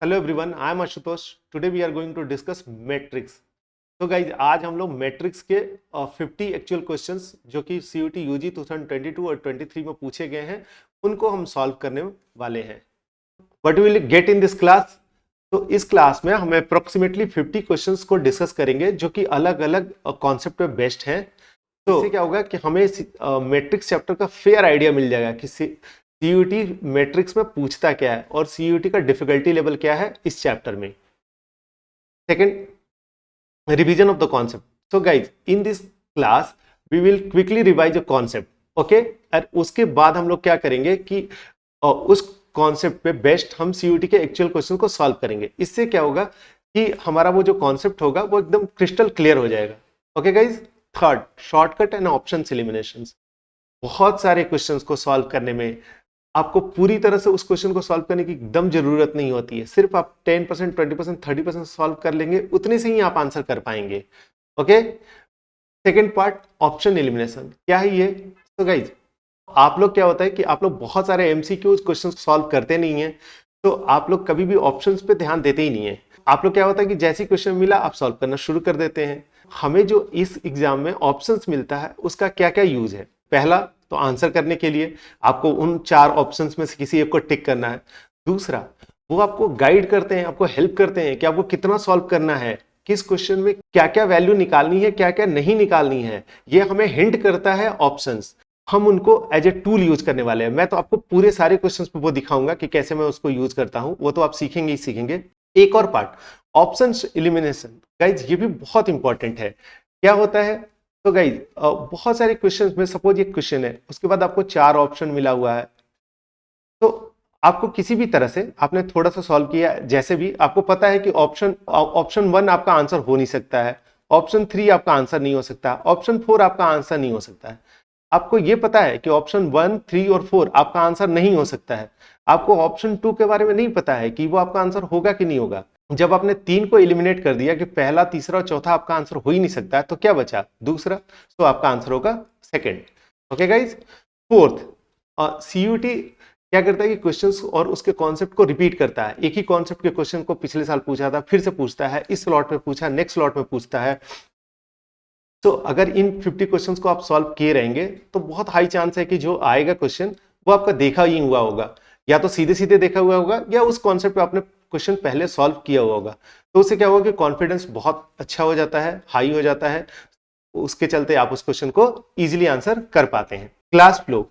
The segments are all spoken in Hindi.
Hello everyone, I am Ashutosh. Today we are going to discuss matrix. तो गाइज आज हम लोग मैट्रिक्स के 50 एक्चुअल क्वेश्चंस जो कि CUET UG 2022 और 23 में पूछे गए हैं उनको हम सॉल्व करने वाले हैं। What will get in this class? तो इस क्लास में हम अप्रोक्सीमेटली 50 क्वेश्चंस को डिस्कस करेंगे जो कि अलग अलग कॉन्सेप्ट पे बेस्ड हैं। तो इससे क्या होगा कि हमें मैट्रिक्स चैप्टर का फेयर आइडिया मिल जाएगा कि CUET मैट्रिक्स में पूछता क्या है और CUET का डिफिकल्टी लेवल क्या है इस चैप्टर में। Second, revision of the concept. So guys in this class we will quickly revise a concept, okay. और उसके बाद हम लोग क्या करेंगे कि उस कॉन्सेप्ट पे बेस्ड हम CUET के एक्चुअल क्वेश्चन को सॉल्व करेंगे। इससे क्या होगा कि हमारा वो जो कॉन्सेप्ट होगा वो एकदम क्रिस्टल क्लियर हो जाएगा, okay guys. Third, shortcut and option elimination. बहुत सारे क्वेश्चंस को सॉल्व करने में आपको पूरी तरह से उस क्वेश्चन को सॉल्व करने की एकदम जरूरत नहीं होती है। सिर्फ आप 10%, 20%, 30% सॉल्व कर लेंगे, उतने से ही आप आंसर कर पाएंगे, okay. Second part, option elimination. क्या है ये? तो गाइज आप लोग क्या होता है कि आप लोग बहुत सारे MCQ क्वेश्चन सॉल्व करते नहीं है, तो आप लोग कभी भी ऑप्शंस पे ध्यान देते ही नहीं है। आप लोग क्या होता है कि जैसे क्वेश्चन मिला आप सॉल्व करना शुरू कर देते हैं। हमें जो इस एग्जाम में ऑप्शंस मिलता है उसका क्या क्या यूज है? पहला तो आंसर करने के लिए आपको उन 4 ऑप्शंस में से किसी एक को टिक करना है। दूसरा, वो आपको गाइड करते हैं, आपको हेल्प करते हैं कि आपको कितना सॉल्व करना है, किस क्वेश्चन में क्या क्या वैल्यू निकालनी है, क्या क्या नहीं निकालनी है, ये हमें हिंट करता है ऑप्शंस। हम उनको एज ए टूल यूज करने वाले हैं। मैं तो आपको पूरे सारे क्वेश्चंस पे वो दिखाऊंगा कि कैसे मैं उसको यूज करता हूं, वो तो आप सीखेंगे ही सीखेंगे। एक और पार्ट, ऑप्शन एलिमिनेशन। गाइज ये भी बहुत इंपॉर्टेंट है। क्या होता है? तो गाइज बहुत सारे क्वेश्चंस में सपोज एक क्वेश्चन है, उसके बाद आपको 4 ऑप्शन मिला हुआ है, तो आपको किसी भी तरह से आपने थोड़ा सा सॉल्व किया, जैसे भी आपको पता है कि ऑप्शन 1 आपका आंसर हो नहीं सकता है, ऑप्शन 3 आपका आंसर नहीं हो सकता, ऑप्शन 4 आपका आंसर नहीं हो सकता है। आपको ये पता है कि ऑप्शन 1, 3 और 4 आपका आंसर नहीं हो सकता है। आपको ऑप्शन 2 के बारे में नहीं पता है कि वो आपका आंसर होगा कि नहीं होगा। जब आपने 3 को एलिमिनेट कर दिया कि पहला, तीसरा और चौथा आपका आंसर हो ही नहीं सकता है, तो क्या बचा? दूसरा। तो आपका आंसर होगा second, okay guys. Fourth, CUET क्या करता है कि क्वेश्चंस और उसके कॉन्सेप्ट को रिपीट करता है। एक ही कॉन्सेप्ट के क्वेश्चन को पिछले साल पूछा था, फिर से पूछता है, इस स्लॉट में पूछा, नेक्स्ट स्लॉट में पूछता है। तो अगर इन 50 क्वेश्चंस को आप सॉल्व किए रहेंगे तो बहुत हाई चांस है कि जो आएगा क्वेश्चन वो आपका देखा ही हुआ होगा, या तो सीधे सीधे देखा हुआ होगा या उस कॉन्सेप्ट पे आपने क्वेश्चन पहले सॉल्व किया हुआ होगा। तो उससे क्या होगा कि कॉन्फिडेंस बहुत अच्छा हो जाता है, हाई हो जाता है। उसके चलते आप उस क्वेश्चन को इजीली आंसर कर पाते हैं। Class flow.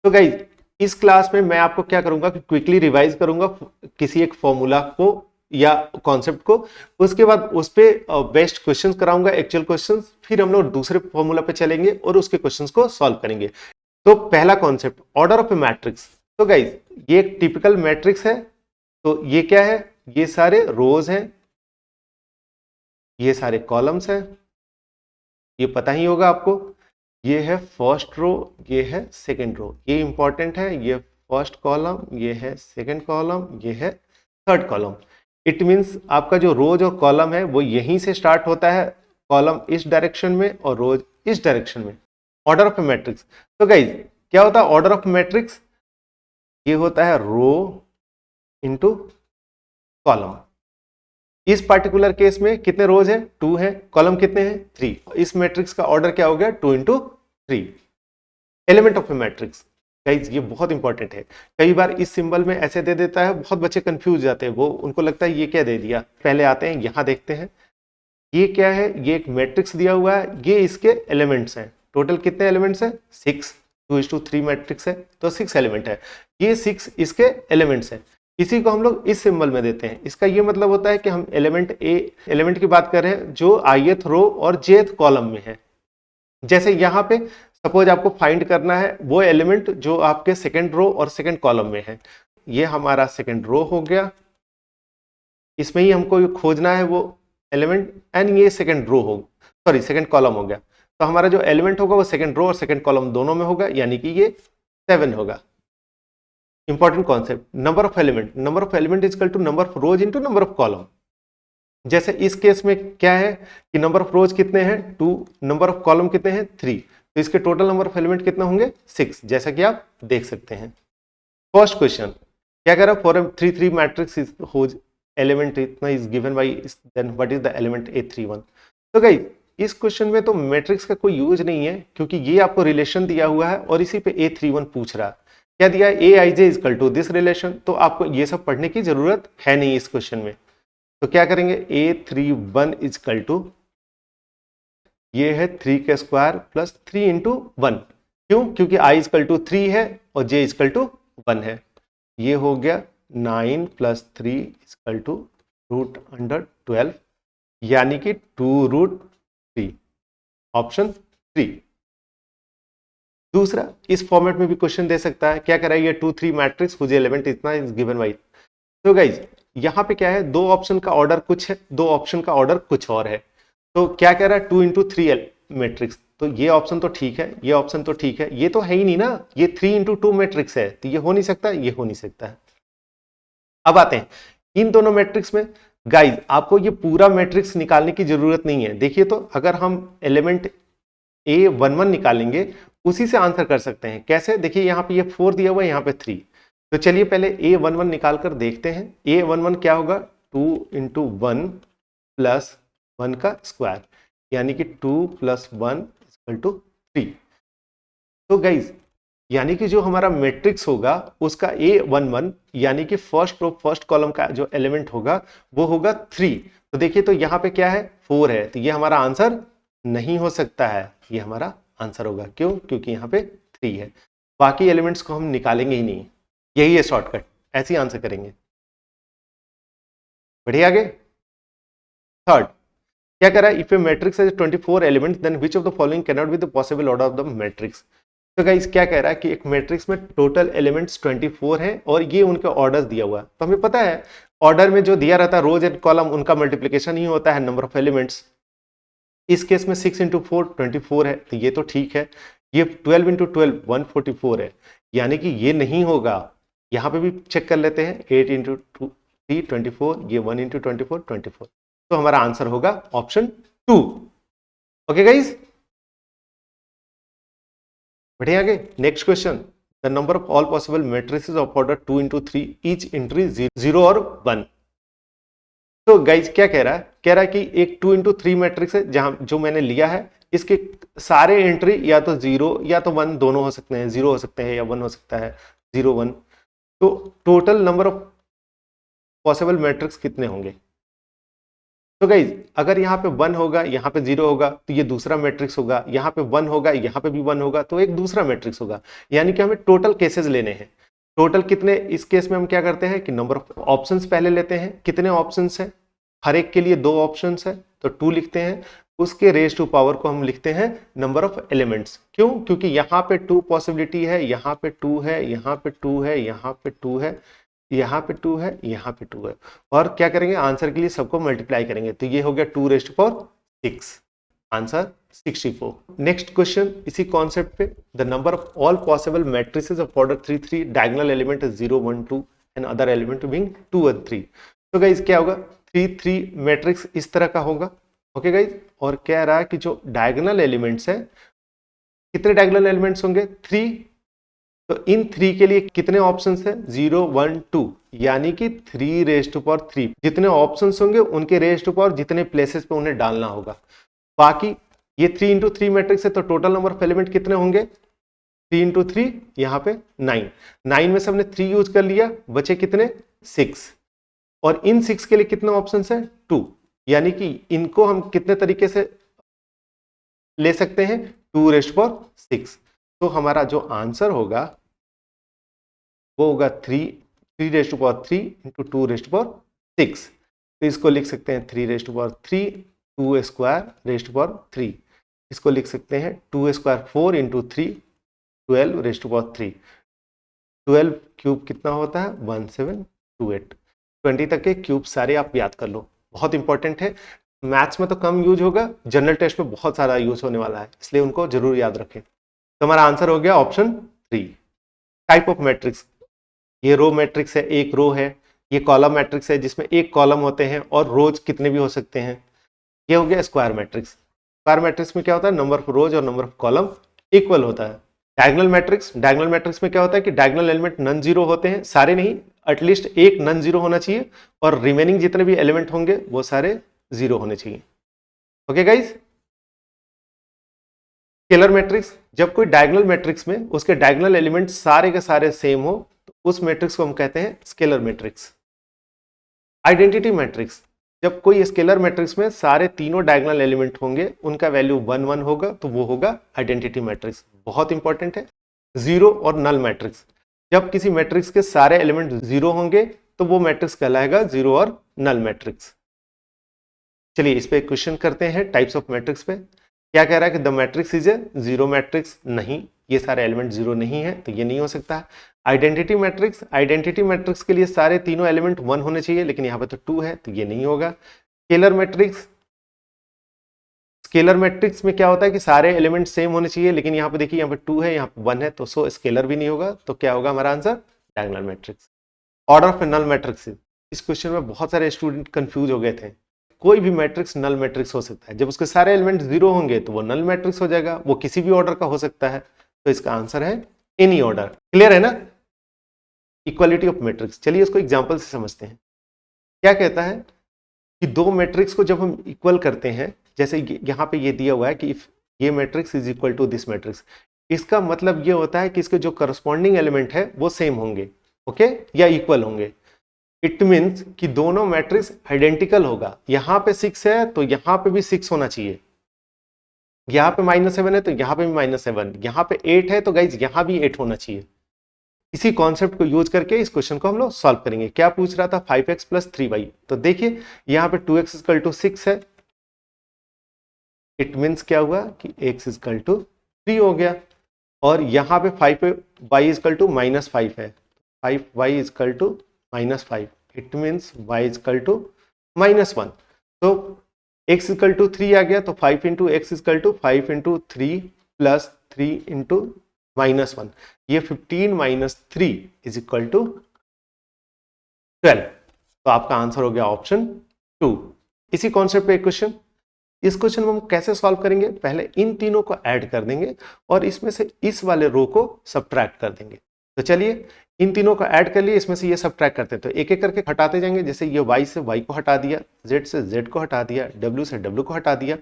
तो गाइज इस क्लास में मैं आपको क्या करूंगा कि क्विकली रिवाइज करूंगा किसी एक फॉर्मूला को या कॉन्सेप्ट को, उसके बाद उस पे बेस्ट क्वेश्चंस कराऊंगा, एक्चुअल क्वेश्चंस, फिर हम लोग दूसरे फॉर्मूला पे चलेंगे और उसके क्वेश्चंस को सॉल्व करेंगे। तो पहला concept, order of a matrix. तो गाइज ये एक टिपिकल मैट्रिक्स है। तो ये क्या है? ये सारे रोज हैं, ये सारे कॉलम्स हैं, ये पता ही होगा आपको। ये है फर्स्ट रो, ये है सेकंड रो, ये इंपॉर्टेंट है। ये फर्स्ट कॉलम, ये है सेकंड कॉलम, ये है थर्ड कॉलम। इट मींस आपका जो रोज और कॉलम है वो यहीं से स्टार्ट होता है, कॉलम इस डायरेक्शन में और रोज इस डायरेक्शन में। Order of a matrix. तो गाइज क्या होता है ऑर्डर ऑफ मैट्रिक्स? ये होता है रो इंटू कॉलम। इस पार्टिकुलर केस में कितने रोज है? 2 है। कॉलम कितने हैं? 3। इस मैट्रिक्स का ऑर्डर क्या हो गया? 2 into 3। Element of a matrix. Guys ये बहुत इंपॉर्टेंट है। कई बार इस सिंबल में ऐसे दे देता है, बहुत बच्चे कंफ्यूज जाते हैं, वो उनको लगता है ये क्या दे दिया। पहले आते हैं यहां देखते हैं ये क्या है। ये एक मैट्रिक्स दिया हुआ है, ये इसके एलिमेंट्स हैं। टोटल कितने एलिमेंट्स हैं? 6। 2:3 मैट्रिक्स है तो 6 एलिमेंट है। ये 6 इसके एलिमेंट्स हैं। इसी को हम लोग इस सिंबल में देते हैं। इसका ये मतलब होता है कि हम एलिमेंट की बात कर रहे हैं जो ith रो और jth कॉलम में है। जैसे यहाँ पे सपोज आपको फाइंड करना है वो एलिमेंट जो आपके सेकंड रो और सेकंड कॉलम में है। ये हमारा सेकंड रो हो गया, इसमें ही हमको खोजना है वो एलिमेंट, एंड ये सेकंड रो हो, सॉरी सेकंड कॉलम हो गया। तो हमारा जो एलिमेंट होगा वो सेकंड रो और सेकंड कॉलम दोनों में होगा, यानी कि ये 7 होगा। Important concept, number of element. Number of element is equal to number of rows into number of column. जैसे इस केस में क्या है कि नंबर ऑफ रोज कितने हैं? 2। नंबर ऑफ कॉलम कितने हैं? 3। तो इसके टोटल नंबर ऑफ एलिमेंट कितने होंगे? 6, जैसा कि आप देख सकते हैं। फर्स्ट क्वेश्चन क्या कह रहा है? फॉर 3 3 मैट्रिक्स एलिमेंट इतना is given by, then what is the element A31। तो गाइस इस क्वेश्चन में तो मैट्रिक्स का कोई यूज नहीं है, क्योंकि ये आपको रिलेशन दिया हुआ है और इसी पे A31 पूछ रहा है। क्या दिया है? Aij equal to this relation, तो आपको ये सब पढ़ने की जरूरत है नहीं इस क्वेश्चन में। तो क्या करेंगे? A31 इजकल टू, ये है 3 का स्क्वायर प्लस 3 इंटू 1। क्यों? क्योंकि I इजकल टू 3 है और J इजकल टू 1 है। ये हो गया 9 प्लस 3 इजकल टू √12, यानी कि 2√3, ऑप्शन 3। दूसरा, इस फॉर्मेट में भी क्वेश्चन दे सकता है। क्या कराइए? 2 3 मैट्रिक्स हुज एलिमेंट इतना इज गिवन बाई। तो गाइज यहाँ पे क्या है, दो ऑप्शन का ऑर्डर कुछ है, दो ऑप्शन का ऑर्डर कुछ और है। तो क्या कह रहा है? 2 इंटू 3 मैट्रिक्स, तो ये ऑप्शन तो ठीक है, ये ऑप्शन तो ठीक है, ये तो है ही नहीं ना, ये 3 इंटू 2 मैट्रिक्स है, तो ये हो नहीं सकता, ये हो नहीं सकता है। अब आते हैं इन दोनों मैट्रिक्स में। गाइज आपको ये पूरा मैट्रिक्स निकालने की जरूरत नहीं है। देखिए तो अगर हम एलिमेंट A11 निकालेंगे, उसी से आंसर कर सकते हैं। कैसे? देखिए यहाँ पे ये 4 दिया हुआ है, यहाँ पे 3। तो चलिए पहले A11 निकाल कर देखते हैं। A11 क्या होगा? 2 इंटू 1 प्लस 1 का स्क्वायर, यानी कि 2 प्लस 1 इक्वल टू 3। तो गाइज यानी कि जो हमारा मैट्रिक्स होगा उसका A11 यानी कि फर्स्ट कॉलम का जो एलिमेंट होगा वो होगा 3। तो देखिए तो यहाँ पे क्या है? 4 है, तो ये हमारा आंसर नहीं हो सकता है, ये हमारा आंसर होगा। क्यों? क्योंकि यहाँ पे 3 है, बाकी एलिमेंट्स को हम निकालेंगे ही नहीं। यही है शॉर्टकट, ऐसे ही आंसर करेंगे। बढ़िया आगे। थर्ड क्या कह रहा है? If A matrix has 24 elements then which of the following can not be the possible order of the matrix. तो गाइस क्या कह रहा है कि एक मैट्रिक्स में टोटल एलिमेंट्स 24 हैं और ये उनके ऑर्डर्स दिया हुआ है। तो हमें पता है ऑर्डर में जो दिया रहता है रोज एंड कॉलम, उनका मल्टीप्लीकेशन ही होता है नंबर ऑफ एलिमेंट्स। इस केस में 6 इंटू 4 24 है, तो ये तो ठीक है। ये 12 इंटू 12 144 है, यानी कि ये नहीं होगा। यहाँ पे भी चेक कर लेते हैं, 8 इंटू 3 24, ये 1 इंटू 24 24। तो हमारा आंसर होगा ऑप्शन 2। ओके गाइज, बढ़िया आगे। Next question, the number of all possible matrices of order 2 into 3 each entry 0 और 1। तो गाइज क्या कह रहा है? कह रहा है कि एक 2 इंटू 3 मैट्रिक्स है, जहां जो मैंने लिया है इसके सारे एंट्री या तो 0 या तो 1 दोनों हो सकते हैं, 0 हो सकते हैं या 1 हो सकता है, 0 1। तो total number of possible matrix कितने होंगे? तो गाइज अगर यहाँ पे 1 होगा, यहाँ पे 0 होगा, तो ये दूसरा मैट्रिक्स होगा। यहाँ पे 1 होगा, यहाँ पे भी 1 होगा, तो एक दूसरा मैट्रिक्स होगा। यानी कि हमें टोटल केसेस लेने हैं। टोटल कितने? इस केस में हम क्या करते हैं कि नंबर ऑफ ऑप्शंस पहले लेते हैं। कितने ऑप्शंस हैं? हर एक के लिए 2 ऑप्शंस है, तो 2 लिखते हैं। उसके रेज टू पावर को हम लिखते हैं नंबर ऑफ एलिमेंट्स। क्यों? क्योंकि यहाँ पे 2 पॉसिबिलिटी है, यहाँ पे 2 है, यहाँ पे 2 है, यहाँ पे 2 है, यहाँ पे 2 है, यहाँ पे 2 है। और क्या करेंगे? आंसर के लिए सबको मल्टीप्लाई करेंगे, तो ये हो गया 2 raise to power 6, answer 64। Next question इसी कॉन्सेप्ट पे, the number of all possible matrices of order 3 3 diagonal element is 0 1 2 and other element being 2 1 3। तो गाइज क्या होगा? 3 3 मैट्रिक्स इस तरह का होगा। ओके गाइज, और कह रहा है कि जो डायगोनल एलिमेंट्स है, कितने डायगोनल एलिमेंट्स होंगे? 3। तो इन 3 के लिए कितने ऑप्शंस हैं? 0 1 2, यानी कि 3 रेज़ टू पावर 3। जितने ऑप्शंस होंगे उनके रेज़ टू पावर जितने प्लेसेस पे उन्हें डालना होगा। बाकी ये 3 इंटू 3 मैट्रिक्स है, तो टोटल नंबर ऑफ एलिमेंट कितने होंगे? 3 इंटू 3, यहाँ पे 9। 9 में से हमने 3 यूज कर लिया, बचे कितने? 6। और इन 6 के लिए कितने ऑप्शंस है? 2, यानी कि इनको हम कितने तरीके से ले सकते हैं? 2 रेज़ टू पावर 6। तो हमारा जो आंसर होगा वो होगा 3 raise to power 3 into 2 raise to power 6। तो इसको लिख सकते हैं 3 raise to power 3 2 square raise to power 3। इसको लिख सकते हैं 2 square 4 into 3 12 raise to power 3। 12 cube कितना होता है? 1728। 20 तक के क्यूब सारे आप याद कर लो, बहुत इंपॉर्टेंट है। मैथ्स में तो कम यूज होगा, जनरल टेस्ट में बहुत सारा यूज होने वाला है, इसलिए उनको जरूर याद रखें। तो हमारा आंसर हो गया ऑप्शन 3। टाइप ऑफ मैट्रिक्स, ये रो मैट्रिक्स है, एक रो है। ये कॉलम मैट्रिक्स है जिसमें एक कॉलम होते हैं और रोज कितने भी हो सकते हैं। ये हो गया स्क्वायर मैट्रिक्स। स्क्वायर मैट्रिक्स में क्या होता है? नंबर ऑफ रोज और नंबर ऑफ कॉलम इक्वल होता है। डायगोनल मैट्रिक्स, डायगोनल मैट्रिक्स में क्या होता है कि डायगोनल एलिमेंट नॉन जीरो होते हैं, सारे नहीं, एटलीस्ट एक नॉन जीरो होना चाहिए और रिमेनिंग जितने भी एलिमेंट होंगे वो सारे जीरो होने चाहिए। ओके गाइज, स्केलर मैट्रिक्स, जब कोई डायगोनल मैट्रिक्स में उसके डायगोनल एलिमेंट सारे के सारे सेम हो तो उस मैट्रिक्स को हम कहते हैं स्केलर मैट्रिक्स। आइडेंटिटी मैट्रिक्स, जब कोई स्केलर मैट्रिक्स में सारे तीनों डायगोनल एलिमेंट होंगे उनका वैल्यू 1 1 होगा तो वो होगा आइडेंटिटी मैट्रिक्स, बहुत इंपॉर्टेंट है। जीरो और नल मैट्रिक्स, जब किसी मैट्रिक्स के सारे एलिमेंट जीरो होंगे तो वो मैट्रिक्स कहलाएगा जीरो और नल मैट्रिक्स। चलिए इस पे क्वेश्चन करते हैं टाइप्स ऑफ मैट्रिक्स पे। क्या कह रहा है कि the matrix is a zero matrix, नहीं, ये सारे एलिमेंट जीरो नहीं है तो ये नहीं हो सकता। आइडेंटिटी मैट्रिक्स, आइडेंटिटी मैट्रिक्स के लिए सारे तीनों एलिमेंट 1 होने चाहिए लेकिन यहाँ पे तो 2 है तो ये नहीं होगा। स्केलर मैट्रिक्स, स्केलर मैट्रिक्स में क्या होता है कि सारे एलिमेंट सेम होने चाहिए लेकिन यहाँ पे देखिए यहाँ पे 2 है यहाँ पे 1 है तो सो स्केलर भी नहीं होगा, तो क्या होगा हमारा answer, diagonal matrix. Order of null matrix, इस क्वेश्चन में बहुत सारे स्टूडेंट कंफ्यूज हो गए थे। कोई भी मैट्रिक्स नल मैट्रिक्स हो सकता है, जब उसके सारे एलिमेंट जीरो होंगे तो वो नल मैट्रिक्स हो जाएगा, वो किसी भी ऑर्डर का हो सकता है, तो इसका आंसर है एनी ऑर्डर। क्लियर है ना। इक्वालिटी ऑफ मैट्रिक्स, चलिए इसको एग्जांपल से समझते हैं। क्या कहता है कि दो मैट्रिक्स को जब हम इक्वल करते हैं, जैसे यहाँ पे ये दिया हुआ है कि इफ ये matrix is equal to this matrix, इसका मतलब ये होता है कि इसके जो करस्पॉन्डिंग एलिमेंट है वो सेम होंगे, ओके, या इक्वल होंगे। इट मीन्स कि दोनों मैट्रिक्स आइडेंटिकल होगा। यहाँ पे 6 है तो यहाँ पे भी 6 होना चाहिए, यहाँ पे -7 है तो यहाँ पे भी -7, यहाँ पे 8 है तो गाइज यहाँ भी 8 होना चाहिए। इसी कॉन्सेप्ट को यूज करके इस क्वेश्चन को हम लोग सॉल्व करेंगे। क्या पूछ रहा था, 5x + 3y, तो देखिए यहाँ पे 2x = 6 है, इट मीन्स क्या हुआ कि x = 3 हो गया, और यहाँ पे 5 पे y = -5 है, 5y = -5, इट मीन्स y = -1, तो x = 3 आ गया, तो 5 × x = 5 × 3 + 3 × -1, ये 15 - 3 = 12, तो आपका आंसर हो गया ऑप्शन 2। इसी कॉन्सेप्ट पे एक क्वेश्चन, इस क्वेश्चन में हम कैसे सॉल्व करेंगे, पहले इन तीनों को ऐड कर देंगे और इसमें से इस वाले रो को सब्ट्रैक्ट कर देंगे। तो चलिए इन तीनों को ऐड कर लिए, इसमें से ये सब्ट्रैक्ट करते हैं, तो एक एक करके हटाते जाएंगे। जैसे ये y से y को हटा दिया, z से z को हटा दिया, w से w को हटा दिया,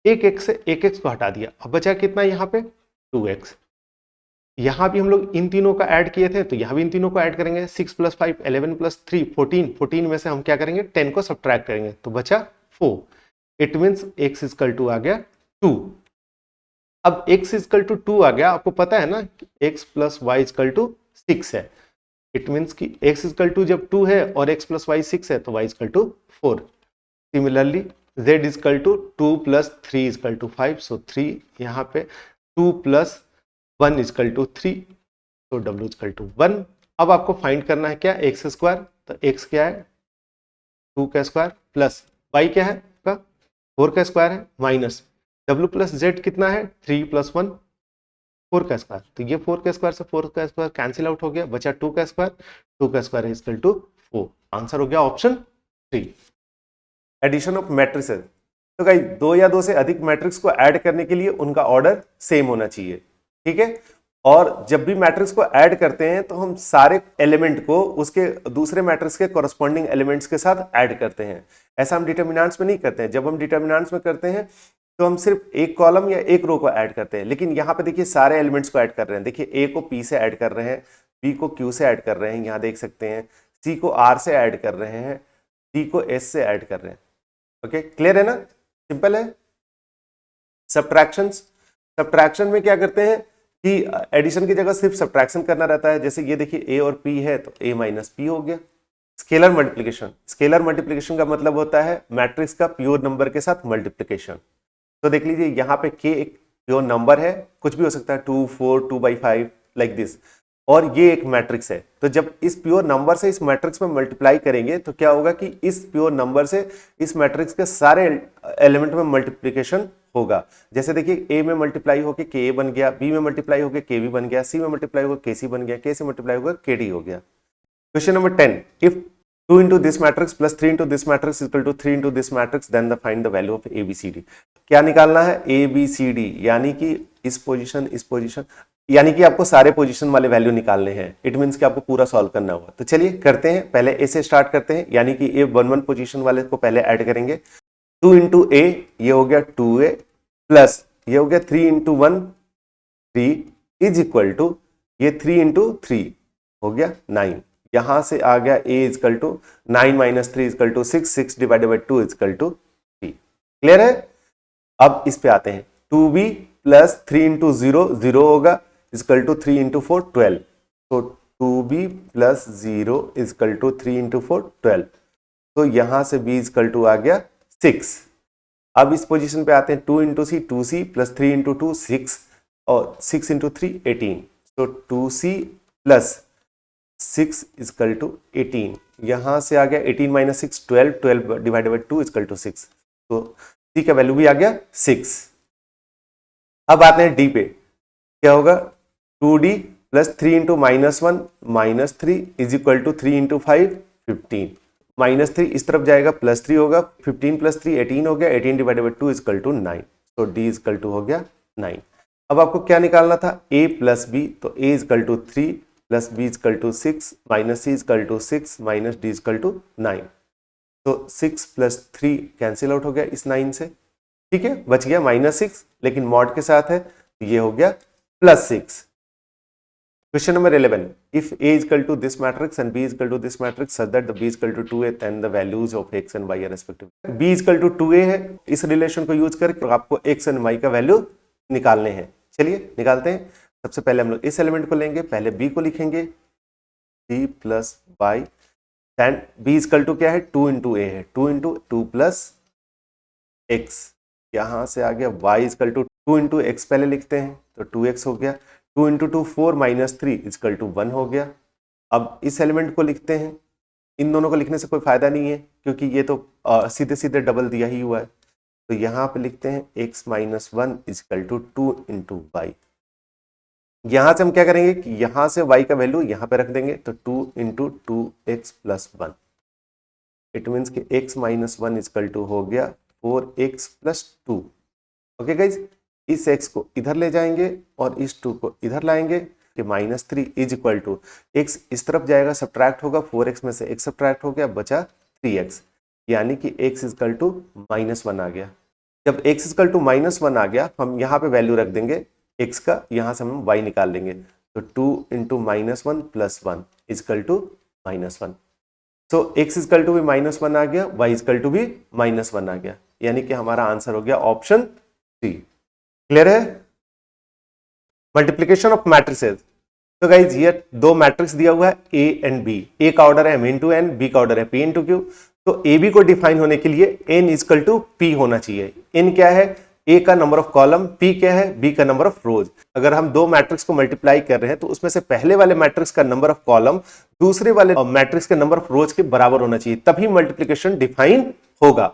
एक x से एक x को हटा दिया, अब बचा कितना यहाँ पे 2x। यहाँ भी हम लोग इन तीनों का ऐड किए थे तो यहाँ भी इन तीनों को ऐड करेंगे, 6 + 5 11 + 3 14, 14 में से हम क्या करेंगे 10 को सब्ट्रैक्ट करेंगे तो बचा 4, इट मीन्स x = आ गया 2। अब x = 2 आ गया, आपको पता है ना x + y = 6 है, इट मीन्स कि x = जब 2 है और x + y 6 है तो y = 4। सिमिलरली z = 2 + 3 = 5, सो 3 यहाँ पे 2 + 1 = 3, तो w = 1। अब आपको फाइंड करना है क्या, x², तो x क्या है 2 का स्क्वायर प्लस y क्या है 4 का स्क्वायर है, माइनस w + z कितना है 3 + 1 4 का स्क्वायर, तो ये 4 का स्क्वायर से 4 का स्क्वायर कैंसिल आउट हो गया, बचा 2 का स्क्वायर, 2 का स्क्वायर = 4, आंसर हो गया ऑप्शन 3। एडिशन ऑफ मैट्रिसेस, तो गाइस दो या दो से अधिक मैट्रिक्स को ऐड करने के लिए उनका ऑर्डर सेम होना चाहिए, ठीक है। और जब भी मैट्रिक्स को ऐड करते हैं तो हम सारे एलिमेंट को उसके दूसरे मैट्रिक्स के कॉरस्पॉन्डिंग एलिमेंट्स के साथ ऐड करते हैं। ऐसा हम डिटर्मिनेंट्स में नहीं करते हैं। जब हम डिटर्मिनेंट्स में करते हैं तो हम सिर्फ एक कॉलम या एक रो को ऐड करते हैं, लेकिन यहाँ पे देखिए सारे एलिमेंट्स को ऐड कर रहे हैं। देखिए ए को पी से ऐड कर रहे हैं, बी को क्यू से ऐड कर रहे हैं, यहाँ देख सकते हैं सी को आर से ऐड कर रहे हैं, डी को एस से ऐड कर रहे हैं। ओके, क्लियर है ना, सिंपल है। सब्ट्रैक्शन में क्या करते हैं कि एडिशन की जगह सिर्फ सब्ट्रैक्शन करना रहता है। जैसे ये देखिए ए और पी है तो a - p हो गया। स्केलर मल्टीप्लिकेशन का मतलब होता है मैट्रिक्स का प्योर नंबर के साथ मल्टीप्लिकेशन। तो देख लीजिए यहाँ पे k एक प्योर नंबर है, कुछ भी हो सकता है 2 4 2/5 लाइक दिस, और ये एक मैट्रिक्स है। तो जब इस प्योर नंबर से इस मैट्रिक्स में मल्टीप्लाई करेंगे तो क्या होगा कि इस प्योर नंबर से इस मैट्रिक्स के सारे एलिमेंट में मल्टीप्लिकेशन होगा। जैसे देखिए a में मल्टीप्लाई होकर ka बन गया, b में मल्टीप्लाई होकर kb बन गया, c में मल्टीप्लाई होकर kc बन गया, k से मल्टीप्लाई होकर kd हो गया। Question number 10, if 2 into this matrix plus 3 into this matrix is equal to 3 into this matrix, then find the value of ABCD। क्या निकालना है ABCD, यानी कि इस पोजीशन यानी कि आपको सारे पोजीशन वाले वैल्यू निकालने हैं। इट मींस कि आपको पूरा सॉल्व करना होगा। तो चलिए करते हैं, पहले ए से स्टार्ट करते हैं, यानी कि ए 1 पोजीशन वाले को पहले ऐड करेंगे। 2 इंटू ए, ये हो गया 2a, प्लस ये हो गया 3 इंटू 1 3 इज इक्वल टू ये 3 इंटू 3 हो गया 9। यहां से आ गया a equal to 9 minus 3 equal to 6, 6 divided by 2 equal to 3। Clear है? अब इस पे आते हैं, 2b प्लस 3 इंटू 0 0 होगा, इजकल टू 3 इंटू 4 12। तो 2b plus 0 is equal to 3 into 4 12। तो यहां से b इजकल टू आ गया 6। अब इस पोजीशन पे आते हैं, 2 इंटू सी 2c प्लस 3 इंटू 2 6 और 6 इंटू 3 18। तो 2c प्लस 6 इजकल टू 18। यहां से आ गया 18 minus 6 12, 12 divided by 2 equal to 6। तो c का वैल्यू भी आ गया 6। अब आते हैं d पे, क्या होगा 2d plus 3 into minus 1 minus 3 is equal to 3 into 5 15। Minus 3 इस तरफ जाएगा, प्लस 3 होगा, 15 प्लस 3 18 हो गया, 18 डिवाइडेड बाई 2 इजकल टू 9। तो d इजकल टू हो गया 9। अब आपको क्या निकालना था, a प्लस b। तो a equal to 3 plus b equal to 6 minus c equal to 6 minus d equal to 9। तो 6 प्लस 3 कैंसिल आउट हो गया इस 9 से। ठीक है, बच गया माइनस 6, लेकिन मॉड के साथ है तो ये हो गया plus 6। Question number 11, if a equal to this matrix and b equal to this matrix such that the b equal to 2a then the values of x and y are respectively. b equal to 2a है, इस रिलेशन को यूज करके आपको x एंड y का वैल्यू निकालने हैं। चलिए निकालते हैं। सबसे पहले हम लोग इस एलिमेंट को लेंगे, पहले b को लिखेंगे, b plus y and b equal to क्या है 2 इंटू a है, 2 इंटू 2 प्लस x। यहां से आ गया y equal to 2 into x पहले लिखते हैं, तो 2x हो गया, 2 इंटू 2 4 माइनस 3 इजकल टू 1 हो गया। अब इस एलिमेंट को लिखते हैं, इन दोनों को लिखने से कोई फायदा नहीं है क्योंकि ये तो सीधे सीधे डबल दिया ही हुआ है। तो यहाँ पे लिखते हैं x minus 1 equal to 2 into y. यहां से हम क्या करेंगे कि यहां से y का वैल्यू यहां पे रख देंगे, तो 2 into 2x plus 1। It means कि x माइनस 1 इजकल टू हो गया 4x प्लस 2। ओके गाइज, इस x को इधर ले जाएंगे और इस 2 को इधर लाएंगे कि minus 3 is equal to x इस तरफ जाएगा, सब्ट्रैक्ट होगा, 4x में से x सब्ट्रैक्ट हो गया, बचा 3x, यानी कि x इजकल टू माइनस 1 आ गया। जब x इजकल टू माइनस 1 आ गया, हम यहाँ पे वैल्यू रख देंगे x का, यहाँ से हम y निकाल लेंगे। तो 2 into minus 1 plus 1 equal to minus 1। So x equal to भी माइनस 1 आ गया, y इजकल टू भी माइनस 1 आ गया, यानी कि हमारा आंसर हो गया ऑप्शन 3। क्लियर है? Multiplication of matrices. तो गाइज ये दो मैट्रिक्स दिया हुआ है a एंड b, a का ऑर्डर है m इंटू n, b का ऑर्डर है p इंटू q। तो a b को डिफाइन होने के लिए n इजकल टू p होना चाहिए। n क्या है, a का नंबर ऑफ कॉलम, p क्या है, b का नंबर ऑफ रोज। अगर हम दो मैट्रिक्स को मल्टीप्लाई कर रहे हैं तो उसमें से पहले वाले मैट्रिक्स का नंबर ऑफ कॉलम दूसरे वाले मैट्रिक्स के नंबर ऑफ रोज के बराबर होना चाहिए, तभी मल्टीप्लीकेशन डिफाइन होगा।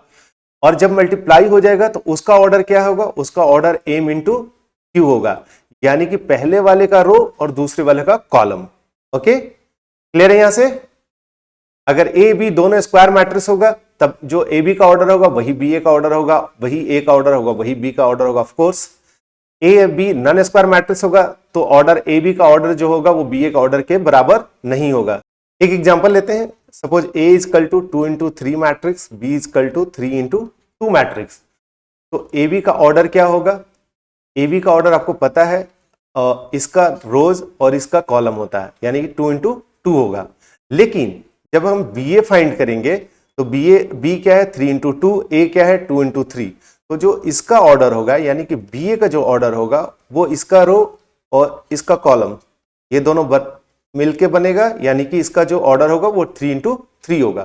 और जब मल्टीप्लाई हो जाएगा तो उसका ऑर्डर क्या होगा, उसका ऑर्डर m इंटू क्यू होगा, यानी कि पहले वाले का रो और दूसरे वाले का कॉलम। ओके, क्लियर है? यहां से अगर ए बी दोनों स्क्वायर मैट्रिक्स होगा तब जो ए बी का ऑर्डर होगा वही बी ए का ऑर्डर होगा, वही ए का ऑर्डर होगा वही बी का ऑर्डर होगा। Of course A B non square matrix होगा तो ऑर्डर ए बी का ऑर्डर जो होगा वो बी ए का ऑर्डर के बराबर नहीं होगा। एक एग्जांपल लेते हैं, suppose A equal to 2 into 3 matrix, B equal to 3 into 2 matrix. तो ए बी का ऑर्डर क्या होगा, ए बी का ऑर्डर आपको पता है, इसका रोज और इसका कॉलम होता है, यानी कि 2 इंटू 2 होगा। लेकिन जब हम बी ए फाइंड करेंगे तो बी क्या है 3 इंटू 2, ए क्या है 2 इंटू 3। तो जो इसका ऑर्डर होगा यानी कि बी ए का जो ऑर्डर होगा वो इसका रो और इसका कॉलम ये दोनों मिलके बनेगा, यानी कि इसका जो ऑर्डर होगा वो 3 इंटू 3 होगा।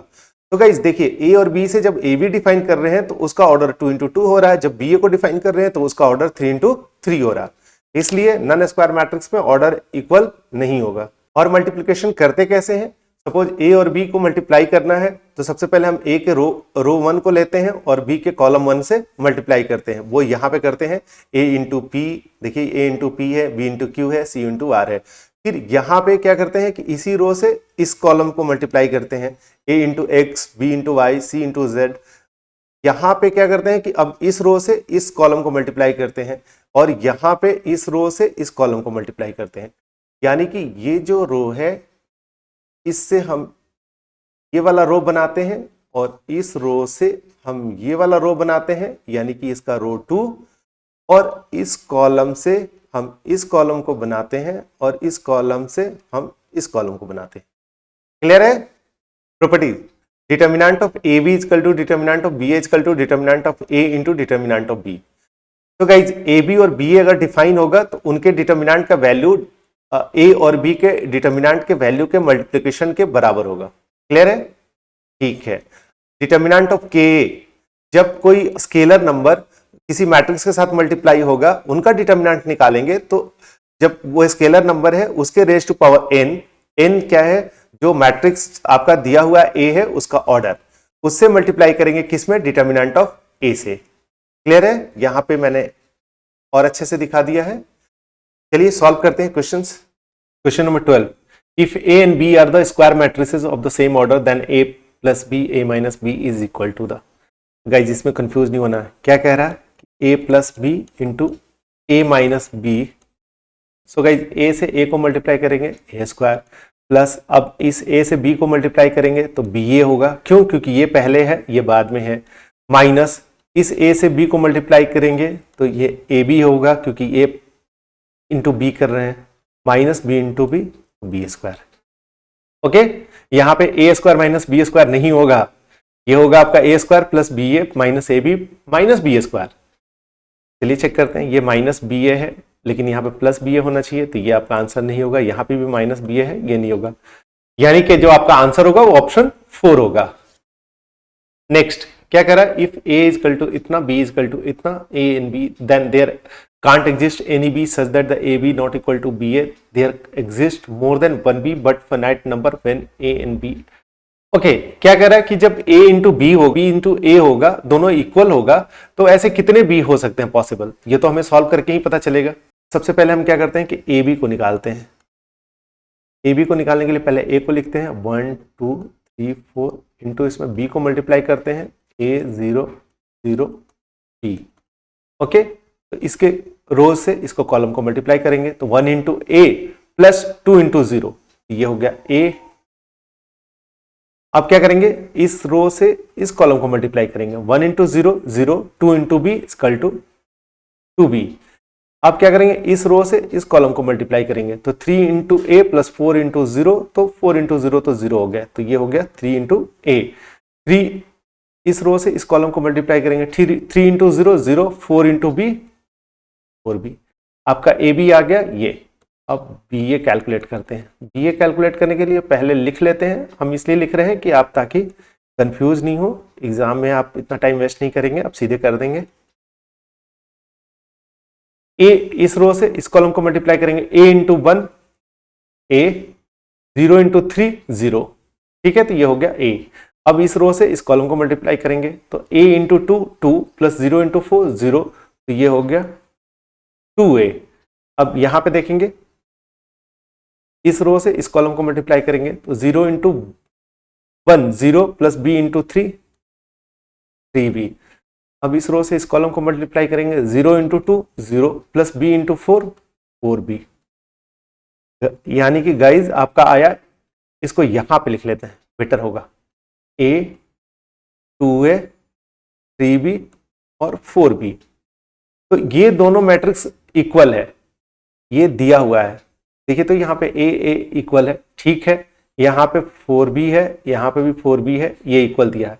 तो गाइस देखिए, ए और बी से जब ए बी डिफाइन कर रहे हैं तो उसका ऑर्डर 2 इंटू 2 हो रहा है, जब बी ए को डिफाइन कर रहे हैं तो उसका ऑर्डर 3 इंटू 3 हो रहा है। इसलिए नॉन स्क्वायर मैट्रिक्स में ऑर्डर इक्वल नहीं होगा। और मल्टीप्लिकेशन करते कैसे हैं, सपोज ए और बी को मल्टीप्लाई करना है तो सबसे पहले हम ए के रो 1 को लेते हैं और बी के कॉलम 1 से मल्टीप्लाई करते हैं। वो यहाँ पे करते हैं ए इंटू पी, देखिए ए इंटू पी है, बी इंटू क्यू है, सी इंटू आर है। फिर यहाँ पे क्या करते हैं कि इसी रो से इस कॉलम को मल्टीप्लाई करते हैं, A into X, B into Y, C into Z, यहां पे क्या करते हैं कि अब इस रो से इस कॉलम को मल्टीप्लाई करते हैं और यहां पे इस रो से इस कॉलम को मल्टीप्लाई करते हैं, यानी कि ये जो रो है इससे हम ये वाला रो बनाते हैं और इस रो से हम ये वाला रो बनाते हैं, यानी कि इसका रो 2, और इस कॉलम से हम इस कॉलम को बनाते हैं और इस कॉलम से हम इस कॉलम को बनाते हैं। क्लियर है? Property determinant of A B equal to determinant of B equal to determinant of A into determinant of B. तो गाइज ए बी और बी अगर डिफाइन होगा तो उनके डिटर्मिनेंट का वैल्यू ए और बी के डिटर्मिनेंट के वैल्यू के मल्टीप्लिकेशन के बराबर होगा। क्लियर है? ठीक है। डिटर्मिनेंट ऑफ के, जब कोई स्केलर नंबर किसी मैट्रिक्स के साथ मल्टीप्लाई होगा उनका डिटर्मिनेंट निकालेंगे, तो जब वो स्केलर नंबर है उसके raise to power n, n क्या है, जो मैट्रिक्स आपका दिया हुआ ए है उसका ऑर्डर, उससे मल्टीप्लाई करेंगे किसमें, डिटर्मिनेंट ऑफ ए से। क्लियर है? यहां पे मैंने और अच्छे से दिखा दिया है। चलिए सॉल्व करते हैं questions. Question number 12, if A and B are the square matrices of the same order then A plus B A minus B is equal to the. Guys इसमें कंफ्यूज नहीं होना है। क्या कह रहा है? A plus B into A minus B. So guys A से ए को मल्टीप्लाई करेंगे ए स्क्वायर, प्लस अब इस ए से बी को मल्टीप्लाई करेंगे तो बी ए होगा, क्यों, क्योंकि ये पहले है ये बाद में है, माइनस इस ए से बी को मल्टीप्लाई करेंगे तो ये ए बी होगा क्योंकि ए इंटू बी कर रहे हैं, minus B into B, B square. Okay, यहां पे A square minus B square नहीं होगा, ये होगा आपका A square plus B A minus A B minus B square. चलिए चेक करते हैं, ये माइनस बी ए है लेकिन यहाँ पे प्लस बी ए होना चाहिए, तो ये आपका आंसर नहीं होगा। यहाँ पे भी माइनस बी ए है, ये नहीं होगा, यानी कि जो आपका आंसर होगा वो ऑप्शन 4 होगा। नेक्स्ट क्या कह रहा है? इफ ए इजकल टू इतना, बी इजकल टू इतना, A and B, then there can't exist any b such that the ab not equal to ba, there exist more than one b but finite number when a and b। Okay, क्या कह रहा है कि जब a इंटू बी हो, b इंटू ए होगा, दोनों इक्वल होगा, तो ऐसे कितने b हो सकते हैं पॉसिबल? ये तो हमें सॉल्व करके ही पता चलेगा। सबसे पहले हम क्या करते हैं कि ए बी को निकालते हैं। ए बी को निकालने के लिए पहले a को लिखते हैं 1 2 3 4 इंटू इसमें b को मल्टीप्लाई करते हैं a 0 0 b। ओके, तो इसके रोज से इसको कॉलम को मल्टीप्लाई करेंगे तो 1 इंटू ए प्लस 2 इंटू 0, ये हो गया a। अब क्या करेंगे? इस रो से इस कॉलम को मल्टीप्लाई करेंगे, 1 into 0 0, 2 into B equal to 2b। अब क्या करेंगे? इस रो से इस कॉलम को मल्टीप्लाई करेंगे तो 3 इंटू ए प्लस 4 इंटू 0, तो 4 इंटू 0 तो 0 हो गया, तो ये हो गया 3 इंटू ए। 3 इस रो से इस कॉलम को मल्टीप्लाई करेंगे, 3 इंटू 0 0, 4 इंटू बी 4b। आपका ए बी आ गया ये। अब बी ए कैलकुलेट करते हैं। बी ए कैलकुलेट करने के लिए पहले लिख लेते हैं, हम इसलिए लिख रहे हैं कि आप ताकि कंफ्यूज नहीं हो, एग्जाम में आप इतना टाइम वेस्ट नहीं करेंगे, आप सीधे कर देंगे। ए इस रो से इस कॉलम को मल्टीप्लाई करेंगे, ए इंटू 1 ए, 0 इंटू 3 0, ठीक है, तो ये हो गया ए। अब इस रो से इस कॉलम को मल्टीप्लाई करेंगे तो a इंटू 2 2 प्लस 0 इंटू 4 0, तो ये हो गया 2a। अब यहां पे देखेंगे इस रो से इस कॉलम को मल्टीप्लाई करेंगे तो 0 into 1 0 plus b into 3 3b। अब इस रो से इस कॉलम को मल्टीप्लाई करेंगे 0 into 2 0 plus b into 4 4b। यानी कि गाइज आपका आया, इसको यहां पे लिख लेते हैं, बेटर होगा, a 2a 3b और 4b। तो ये दोनों मैट्रिक्स इक्वल है, ये दिया हुआ है। देखिए तो यहाँ पे ए इक्वल है, ठीक है, यहाँ पे 4b है, यहाँ पे भी 4b है, ये इक्वल दिया है,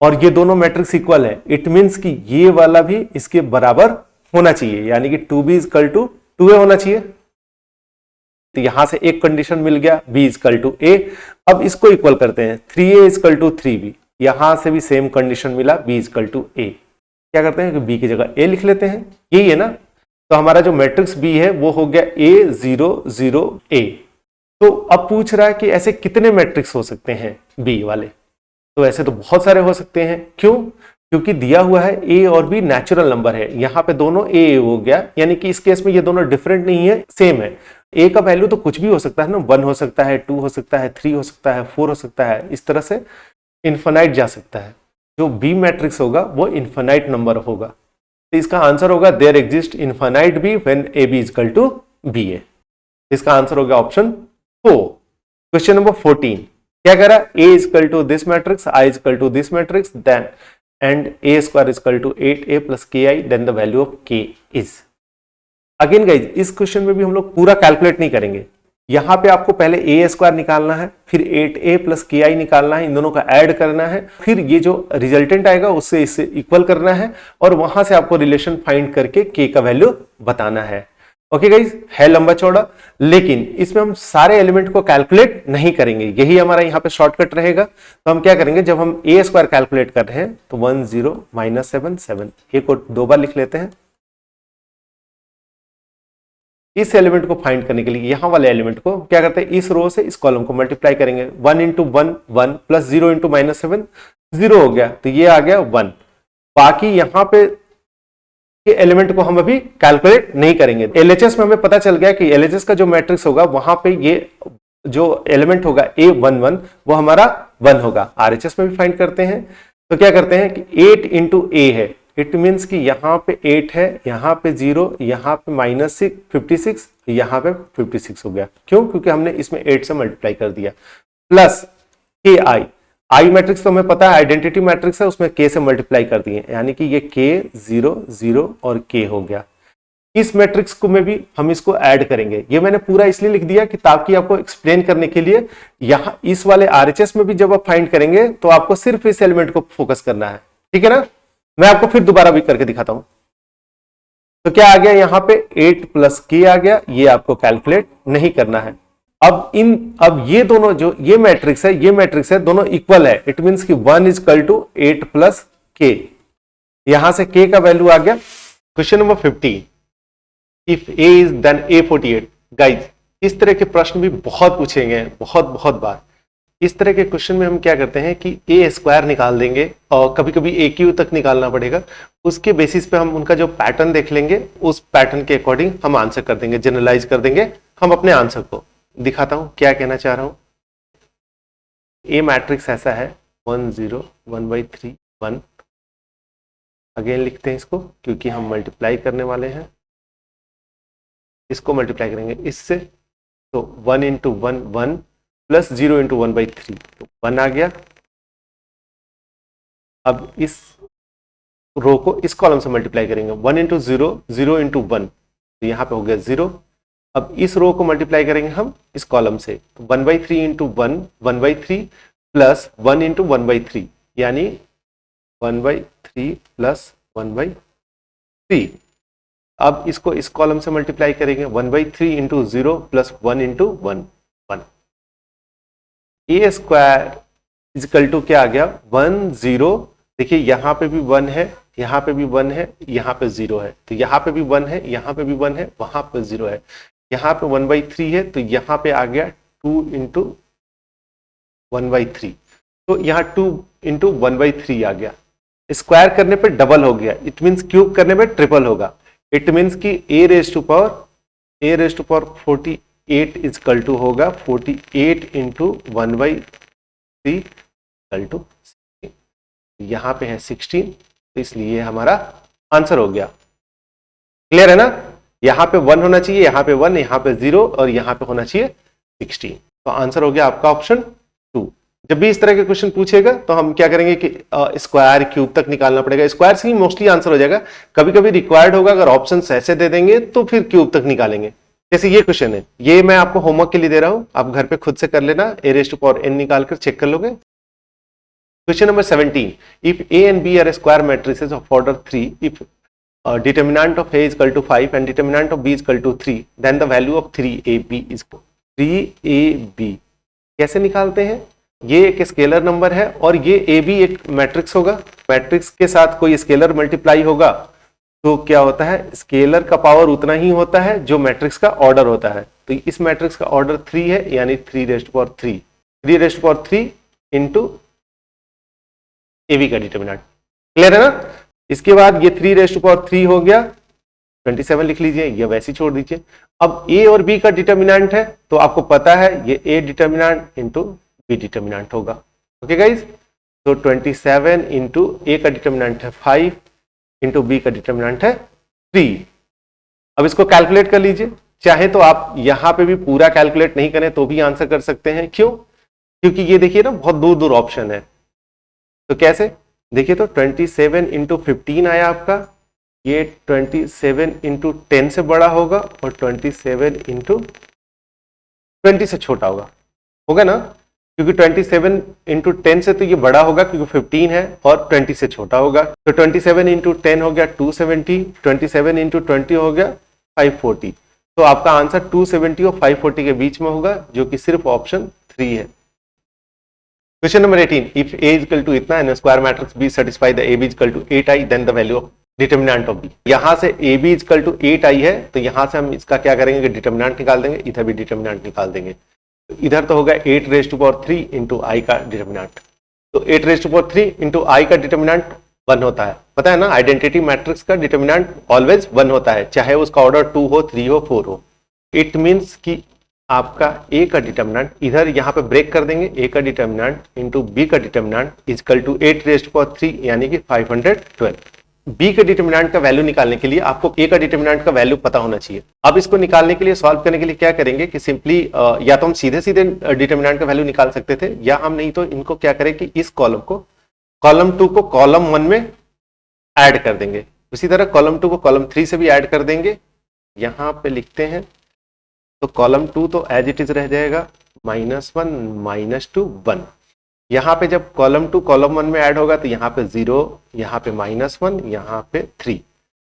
और ये दोनों मैट्रिक्स इक्वल है। इट मीन्स कि ये वाला भी इसके बराबर होना चाहिए, यानी कि 2b इक्वल टू 2a होना चाहिए। तो यहां से एक कंडीशन मिल गया, b इक्वल टू a। अब इसको इक्वल करते हैं, 3a इक्वल टू 3b, यहां से भी सेम कंडीशन मिला, b इक्वल टू a। क्या करते हैं कि b की जगह a लिख लेते हैं, यही है ना। तो हमारा जो मैट्रिक्स b है वो हो गया a 0 0 a। तो अब पूछ रहा है कि ऐसे कितने मैट्रिक्स हो सकते हैं b वाले? तो ऐसे तो बहुत सारे हो सकते हैं। क्यों? क्योंकि दिया हुआ है a और b नेचुरल नंबर है, यहाँ पे दोनों a हो गया, यानी कि इस केस में ये दोनों डिफरेंट नहीं है, सेम है। a का वैल्यू तो कुछ भी हो सकता है ना, 1 हो सकता है, 2 हो सकता है, 3 हो सकता है, 4 हो सकता है, इस तरह से इन्फिनाइट जा सकता है। जो बी मैट्रिक्स होगा वो इन्फिनाइट नंबर होगा। तो इसका आंसर होगा there exist infinite B when A B is equal to B A. इसका आंसर होगा ऑप्शन 4। क्वेश्चन नंबर 14 क्या कह रहा है, A is equal to this matrix, I is equal to this matrix, then and A square is equal to 8a plus K I, then the value of K is. Again guys इस क्वेश्चन में भी हम लोग पूरा कैलकुलेट नहीं करेंगे। यहां पे आपको पहले ए स्क्वायर निकालना है, फिर 8a प्लस के आई निकालना है, इन दोनों का ऐड करना है, फिर ये जो रिजल्टेंट आएगा उससे इससे इक्वल करना है और वहां से आपको रिलेशन फाइंड करके के का वैल्यू बताना है। ओके गाइज, है लंबा चौड़ा, लेकिन इसमें हम सारे एलिमेंट को कैलकुलेट नहीं करेंगे, यही हमारा यहाँ पे शॉर्टकट रहेगा। तो हम क्या करेंगे, जब हम ए स्क्वायर कैलकुलेट कर रहे हैं तो 1 0 -7 7, ए को 2 बार लिख लेते हैं। इस एलिमेंट को फाइंड करने के लिए यहां वाले एलिमेंट को क्या करते हैं, इस रो से इस कॉलम को मल्टीप्लाई करेंगे। 1 × 1 1 प्लस 0 × -7 0 हो गया, तो ये आ गया 1। बाकी यहां पे के एलिमेंट को हम अभी कैलकुलेट नहीं करेंगे। एलएचएस में हमें पता चल गया कि एलएचएस का जो मैट्रिक्स होगा वहां पे ये जो एलिमेंट होगा A11 वो हमारा 1 होगा। आरएचएस में भी फाइंड करते हैं, तो क्या करते हैं कि 8 × A है, इट मीन्स कि यहाँ पे 8 है, यहाँ पे 0, यहाँ पे -6 56, यहाँ पे 56 हो गया। क्यों? क्योंकि हमने इसमें 8 से मल्टीप्लाई कर दिया। प्लस के आई मैट्रिक्स तो हमें पता है आइडेंटिटी मैट्रिक्स है, उसमें के से मल्टीप्लाई कर दिए, यानी कि ये के 0 0 और के हो गया। इस मैट्रिक्स को में भी हम इसको ऐड करेंगे। ये मैंने पूरा इसलिए लिख दिया कि ताकि आपको एक्सप्लेन करने के लिए, यहां इस वाले आरएचएस में भी जब आप फाइंड करेंगे तो आपको सिर्फ इस एलिमेंट को फोकस करना है, ठीक है ना। मैं आपको फिर दोबारा भी करके दिखाता हूं। तो क्या आ गया, यहां पे 8 प्लस के आ गया, ये आपको कैलकुलेट नहीं करना है। अब ये दोनों जो ये मैट्रिक्स है दोनों इक्वल है, इट मींस कि 1 इज इक्वल टू 8 प्लस के। यहां से के का वैल्यू आ गया। Question number 15, if A is then A48। Guys इस तरह के प्रश्न भी बहुत पूछे गए हैं, बहुत बार। इस तरह के क्वेश्चन में हम क्या करते हैं कि ए स्क्वायर निकाल देंगे और कभी कभी ए क्यू तक निकालना पड़ेगा। उसके बेसिस पे हम उनका जो पैटर्न देख लेंगे, उस पैटर्न के अकॉर्डिंग हम आंसर कर देंगे, जनरलाइज कर देंगे हम अपने आंसर को। दिखाता हूं क्या कहना चाह रहा हूं। ए मैट्रिक्स ऐसा है 1 0 1/3 1। अगेन लिखते हैं इसको, क्योंकि हम मल्टीप्लाई करने वाले हैं, इसको मल्टीप्लाई करेंगे इससे, तो 1 × 1 1 प्लस 0 × 1/3, तो 1 आ गया। अब इस रो को इस कॉलम से मल्टीप्लाई करेंगे, 1 × 0 0 × 1, तो यहां पे हो गया 0। अब इस रो को मल्टीप्लाई करेंगे हम इस कॉलम से, तो 1/3 × 1 1/3 प्लस 1 × 1/3, यानी 1/3 प्लस 1/3। अब इसको इस कॉलम से मल्टीप्लाई करेंगे, 1/3 × 0 plus 1 × 1 1। A square is equal to क्या आ गया, 1 0। देखिए यहां पे भी 1 है, यहां पे भी 1 है, यहां पे 0 है, तो यहां पे भी 1 है, यहां पे भी 1 है, वहां पे 0 है। यहां पे 1/3 है, तो यहां पे आ गया 2 × 1/3, तो यहां 2 × 1/3 आ गया। स्क्वायर करने पे डबल हो गया, इट मींस क्यूब करने पे ट्रिपल होगा। इट मींस कि a raised to power 48 is equal to होगा 48 × 1/3 इक्वल टू 16। यहां पे है 16, तो इसलिए हमारा आंसर हो गया। क्लियर है ना। यहां पे 1 होना चाहिए, यहां पे 1, यहां पे 0 और यहां पे होना चाहिए 16। तो आंसर हो गया आपका ऑप्शन 2। जब भी इस तरह के क्वेश्चन पूछेगा तो हम क्या करेंगे कि स्क्वायर क्यूब तक निकालना पड़ेगा। स्क्वायर से ही मोस्टली आंसर हो जाएगा, कभी कभी रिक्वायर्ड होगा अगर ऑप्शन ऐसे दे देंगे तो फिर क्यूब तक निकालेंगे। जैसे ये क्वेश्चन है, ये मैं आपको होमवर्क के लिए दे रहा हूं, आप घर पे खुद से कर लेना, a raised to power n निकाल कर चेक कर लोगे। Question number 17, if a and b are square matrices of order 3, if determinant of a is equal to 5 and determinant of b is equal to 3, then the value of 3ab is 3ab। कैसे निकालते हैं? ये एक स्केलर नंबर है और ये ए बी एक मैट्रिक्स होगा। मैट्रिक्स के साथ कोई स्केलर मल्टीप्लाई होगा तो क्या होता है, स्केलर का पावर उतना ही होता है जो मैट्रिक्स का ऑर्डर होता है। तो इस मैट्रिक्स का ऑर्डर 3 है, यानी 3 इंटू ए बी का डिटरमिनेंट। क्लियर है ना। इसके बाद ये 3 हो गया, 27 लिख लीजिए, ये वैसे छोड़ दीजिए। अब ए और बी का डिटरमिनेंट है तो आपको पता है ये ए डिटरमिनेंट इंटू बी डिटरमिनेंट होगा। ओके गाइज, तो 27 इंटू ए का डिटर्मिनेंट है 5 इंटू बी का डिटर्मिनेंट है 3। अब इसको कैलकुलेट कर लीजिए, चाहे तो आप यहां पे भी पूरा कैलकुलेट नहीं करें तो भी आंसर कर सकते हैं। क्यों? क्योंकि ये देखिए ना बहुत दूर दूर ऑप्शन है। तो कैसे देखिए, तो 27 इंटू 15 आया आपका, ये 27 इंटू 10 से बड़ा होगा और 27 इंटू 20 से छोटा होगा ना, क्योंकि 27 इंटू 10 से तो ये बड़ा होगा क्योंकि 15 है और 20 से छोटा होगा। तो 27 इंटू 10 हो गया 270, 27 इंटू 20 हो गया 540। तो आपका आंसर 270 और 540 के बीच में होगा, जो कि सिर्फ ऑप्शन 3 है। Question number 18, if A is equal to इतना and square matrix B satisfy the AB is equal to 8i then the value of determinant of B। यहां से AB is equal to 8i है, तो यहां से हम इसका क्या करेंगे कि डिटर्मिनेंट निकाल देंगे, इधर भी डिटर्मिनेंट निकाल देंगे। तो इधर तो होगा 8 रेज़ टू पावर 3 इंटू आई का डिटर्मिनेंट। तो 8 रेज़ टू पावर 3 इंटू आई का डिटर्मिनेंट 1 होता है। पता है ना, आइडेंटिटी मैट्रिक्स का डिटर्मिनेंट ऑलवेज 1 होता है, चाहे उसका ऑर्डर 2 हो, 3 हो, 4 हो। इट मीन्स कि आपका ए का डिटर्मिनेंट इधर यहाँ पे ब्रेक कर देंगे, ए का डिटर्मिनेंट इंटू बी का determinant equal to 8 raise to power 3 यानी कि 512। बी के डिटर्मिनेंट का वैल्यू निकालने के लिए आपको ए का डिटर्मिनेंट का वैल्यू पता होना चाहिए। अब इसको निकालने के लिए, सॉल्व करने के लिए क्या करेंगे कि सिंपली या तो हम सीधे सीधे डिटर्मिनेंट का वैल्यू निकाल सकते थे, या हम नहीं तो इनको क्या करें कि इस कॉलम को, कॉलम 2 को कॉलम 1 में ऐड कर देंगे, उसी तरह कॉलम 2 को कॉलम 3 से भी ऐड कर देंगे। यहां पे लिखते हैं तो कॉलम 2 तो एज इट इज रह जाएगा -1 -2 1। यहाँ पे जब कॉलम 2 कॉलम 1 में ऐड होगा तो यहाँ पे 0, यहाँ पे -1, यहाँ पे 3।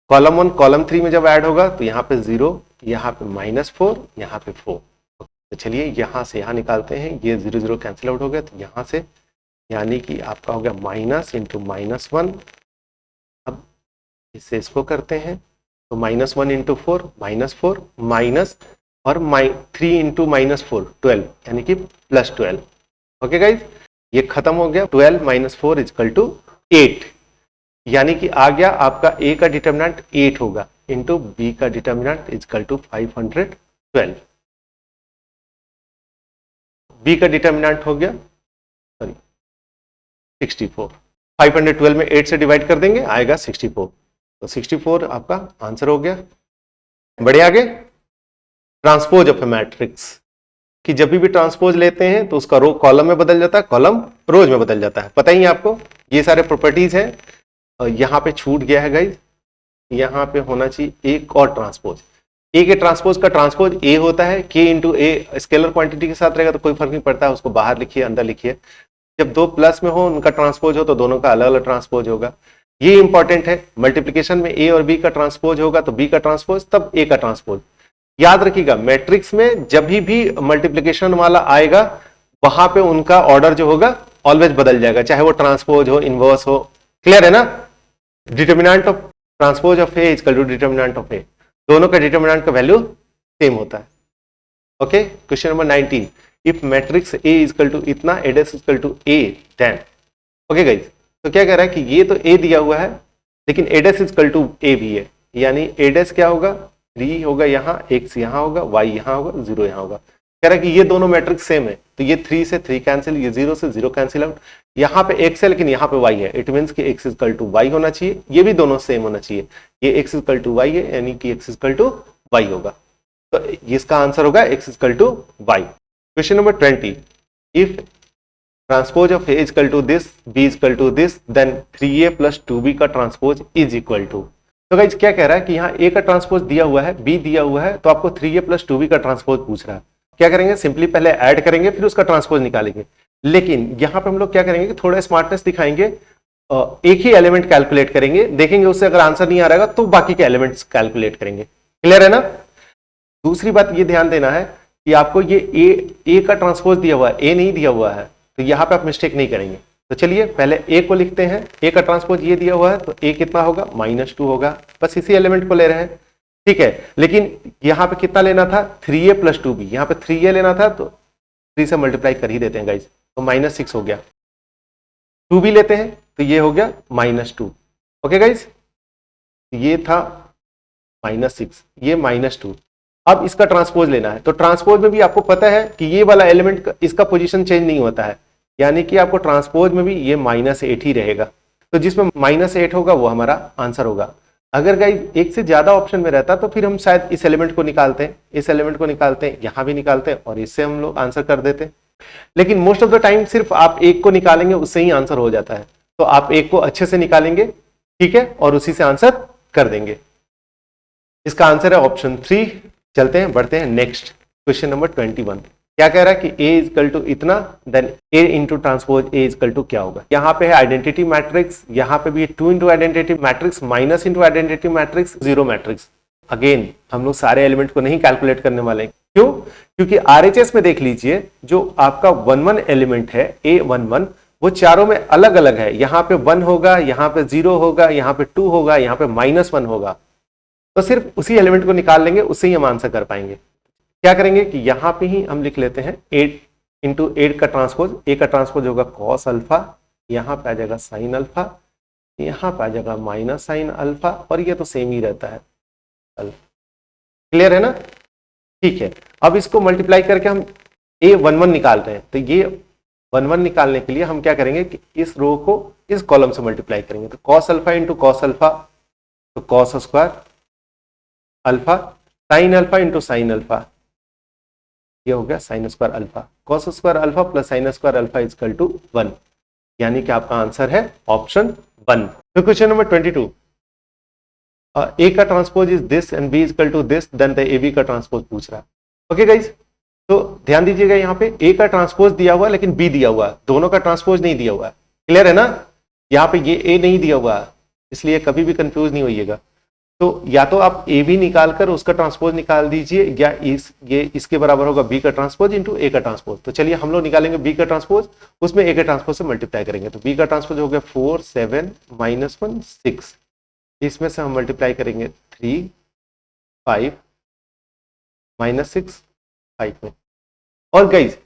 कॉलम 1 कॉलम 3 में जब ऐड होगा तो यहाँ पे 0, यहाँ पे -4, यहाँ पे 4। तो चलिए यहाँ से यहाँ निकालते हैं, ये 0 0 कैंसिल आउट हो गया, तो यहाँ से यानी कि आपका हो गया माइनस इंटू -1। अब इससे इसको करते हैं तो -1 इंटू 4 -4 माइनस और 3 इंटू -4 12 यानी कि +12। ओके गाइज, ये खत्म हो गया। 12 - 4 इजकल टू 8, यानी कि आ गया आपका ए का डिटर्मिनेंट 8 होगा इंटू बी का डिटर्मिनेंट इजकल टू 512। बी का डिटर्मिनेंट हो गया 64। 512 में 8 से डिवाइड कर देंगे, आएगा 64। तो 64 आपका आंसर हो गया। बढ़िया, आगे ट्रांसपोज ऑफ ए मैट्रिक्स कि जब भी ट्रांसपोज लेते हैं तो उसका रो कॉलम में बदल जाता है, कॉलम रोज में बदल जाता है। पता ही है आपको, ये सारे प्रॉपर्टीज हैं। यहाँ पे छूट गया है गाइज, यहाँ पे होना चाहिए एक और ट्रांसपोज। ए के ट्रांसपोज का ट्रांसपोज ए होता है, के इंटू ए स्केलर क्वांटिटी के साथ रहेगा तो कोई फर्क नहीं पड़ता है, उसको बाहर लिखिए अंदर लिखिए। जब दो प्लस में हो उनका ट्रांसपोज हो तो दोनों का अलग अलग ट्रांसपोज होगा। ये इंपॉर्टेंट है, मल्टीप्लीकेशन में ए और बी का ट्रांसपोज होगा तो बी का ट्रांसपोज तब ए का ट्रांसपोज। याद रखिएगा, मैट्रिक्स में जब भी मल्टीप्लिकेशन वाला आएगा वहां पे उनका ऑर्डर जो होगा ऑलवेज बदल जाएगा, चाहे वो ट्रांसपोज हो, इनवर्स हो। क्लियर है ना? Determinant of transpose of A equal to determinant of A, दोनों का डिटर्मिनेंट का वैल्यू सेम होता है। Okay, question number 19, if matrix A equal to इतना, A dash equal to A then. Okay guys, तो क्या कह रहा है कि ये तो ए दिया हुआ है लेकिन ए डैश इक्वल टू ए भी है, यानी ए डैश क्या होगा, 3 होगा यहाँ, x यहाँ होगा, y यहाँ होगा, 0 यहाँ होगा। कह रहा है कि ये दोनों मैट्रिक्स सेम है, तो ये 3 से 3 कैंसिल, ये 0 से 0 कैंसिल आउट। यहाँ पे x है लेकिन यहाँ पे y है, इट मीन्स कि x इक्वल टू y होना चाहिए, ये भी दोनों सेम होना चाहिए। ये x इक्वल टू y है यानी कि x इक्वल टू y होगा, तो इसका आंसर होगा x equal to y। Question number 20, if transpose of a equal to this, b equal to this, then 3a + 2b का ट्रांसपोज इज इक्वल टू। तो गाइस क्या कह रहा है कि यहाँ a का ट्रांसपोज दिया हुआ है, b दिया हुआ है, तो आपको 3a + 2b का ट्रांसपोज पूछ रहा है। क्या करेंगे, सिंपली पहले ऐड करेंगे फिर उसका ट्रांसपोज निकालेंगे। लेकिन यहाँ पे हम लोग क्या करेंगे कि थोड़ा स्मार्टनेस दिखाएंगे, एक ही एलिमेंट कैलकुलेट करेंगे, देखेंगे उससे अगर आंसर नहीं आ रहा तो बाकी के एलिमेंट्स कैलकुलेट करेंगे। क्लियर है ना? दूसरी बात ये ध्यान देना है कि आपको ये ए का ट्रांसपोज दिया हुआ है, ए नहीं दिया हुआ है, तो यहाँ पे आप मिस्टेक नहीं करेंगे। तो चलिए पहले ए को लिखते हैं, ए का ट्रांसपोज ये दिया हुआ है तो ए कितना होगा, -2 होगा, बस इसी एलिमेंट को ले रहे हैं। ठीक है, लेकिन यहाँ पे कितना लेना था, 3a + 2b, यहाँ पे 3a लेना था तो 3 से मल्टीप्लाई कर ही देते हैं गाइज, तो -6 हो गया। 2b लेते हैं तो ये हो गया -2। ओके गाइज, ये था -6, ये -2। अब इसका ट्रांसपोज लेना है, तो ट्रांसपोज में भी आपको पता है कि ये वाला एलिमेंट इसका पोजीशन चेंज नहीं होता है, यानी कि आपको ट्रांसपोज में भी ये -8 ही रहेगा, तो जिसमें -8 होगा वो हमारा आंसर होगा। अगर गाइस एक से ज्यादा ऑप्शन में रहता तो फिर हम शायद इस एलिमेंट को निकालते हैं, इस एलिमेंट को निकालते हैं, यहां भी निकालते हैं और इससे हम लोग आंसर कर देते हैं। लेकिन मोस्ट ऑफ द टाइम सिर्फ आप एक को निकालेंगे उससे ही आंसर हो जाता है, तो आप एक को अच्छे से निकालेंगे, ठीक है, और उसी से आंसर कर देंगे। इसका आंसर है ऑप्शन 3। चलते हैं, बढ़ते हैं नेक्स्ट क्वेश्चन नंबर 21। क्या कह रहा है कि A इजकल टू इतना, then A into transpose A equal to क्या होगा। यहाँ पे है आइडेंटिटी मैट्रिक्स, यहाँ पे भी 2 into identity matrix minus into identity matrix 0 matrix. Again हम लोग सारे एलिमेंट को नहीं कैलकुलेट करने वाले हैं, क्यों? क्योंकि RHS में देख लीजिए जो आपका 1 एलिमेंट है A11 वो चारों में अलग अलग है। यहाँ पे 1 होगा, यहाँ पे 0 होगा, यहाँ पे 2 होगा, यहाँ पे -1 होगा, तो सिर्फ उसी एलिमेंट को निकाल लेंगे, उससे ही हम आंसर कर पाएंगे। क्या करेंगे कि यहां पे ही हम लिख लेते हैं 8 इंटू 8 का ट्रांसपोज। ए का ट्रांसपोज होगा कॉस अल्फा, यहां पे आ जाएगा साइन अल्फा, यहां पे आ जाएगा माइनस साइन अल्फा, और ये तो सेम ही रहता है अल्फा। क्लियर है ना? ठीक है, अब इसको मल्टीप्लाई करके हम A11 निकाल रहे हैं, तो ये 11 निकालने के लिए हम क्या करेंगे कि इस रो को इस कॉलम से मल्टीप्लाई करेंगे। तो cos alpha into cos alpha, तो cos square alpha, sine alpha into sine alpha, ये हो गया sine square alpha. Cos square alpha plus sine square alpha is equal to 1, यानी कि आपका आंसर है ऑप्शन 1। तो क्वेश्चन नंबर 22, ए का transpose is this and B equal to this, then the AB का ट्रांसपोज पूछ रहा है। ओके गाइस, तो ध्यान दीजिएगा यहाँ पे ए का ट्रांसपोज दिया हुआ लेकिन बी दिया हुआ, दोनों का ट्रांसपोज नहीं दिया हुआ है। क्लियर है ना? यहाँ पे ये ए नहीं दिया हुआ, इसलिए कभी भी कंफ्यूज नहीं होइएगा। तो या तो आप ए बी निकाल कर उसका ट्रांसपोज निकाल दीजिए, या ये इसके बराबर होगा बी का ट्रांसपोज इंटू ए का ट्रांसपोज। तो चलिए हम लोग निकालेंगे बी का ट्रांसपोज, उसमें ए के ट्रांसपोज से मल्टीप्लाई करेंगे। तो बी का ट्रांसपोज हो गया 4 7 -1 6, इसमें से हम मल्टीप्लाई करेंगे 3 5 -6 5 में। और गाइज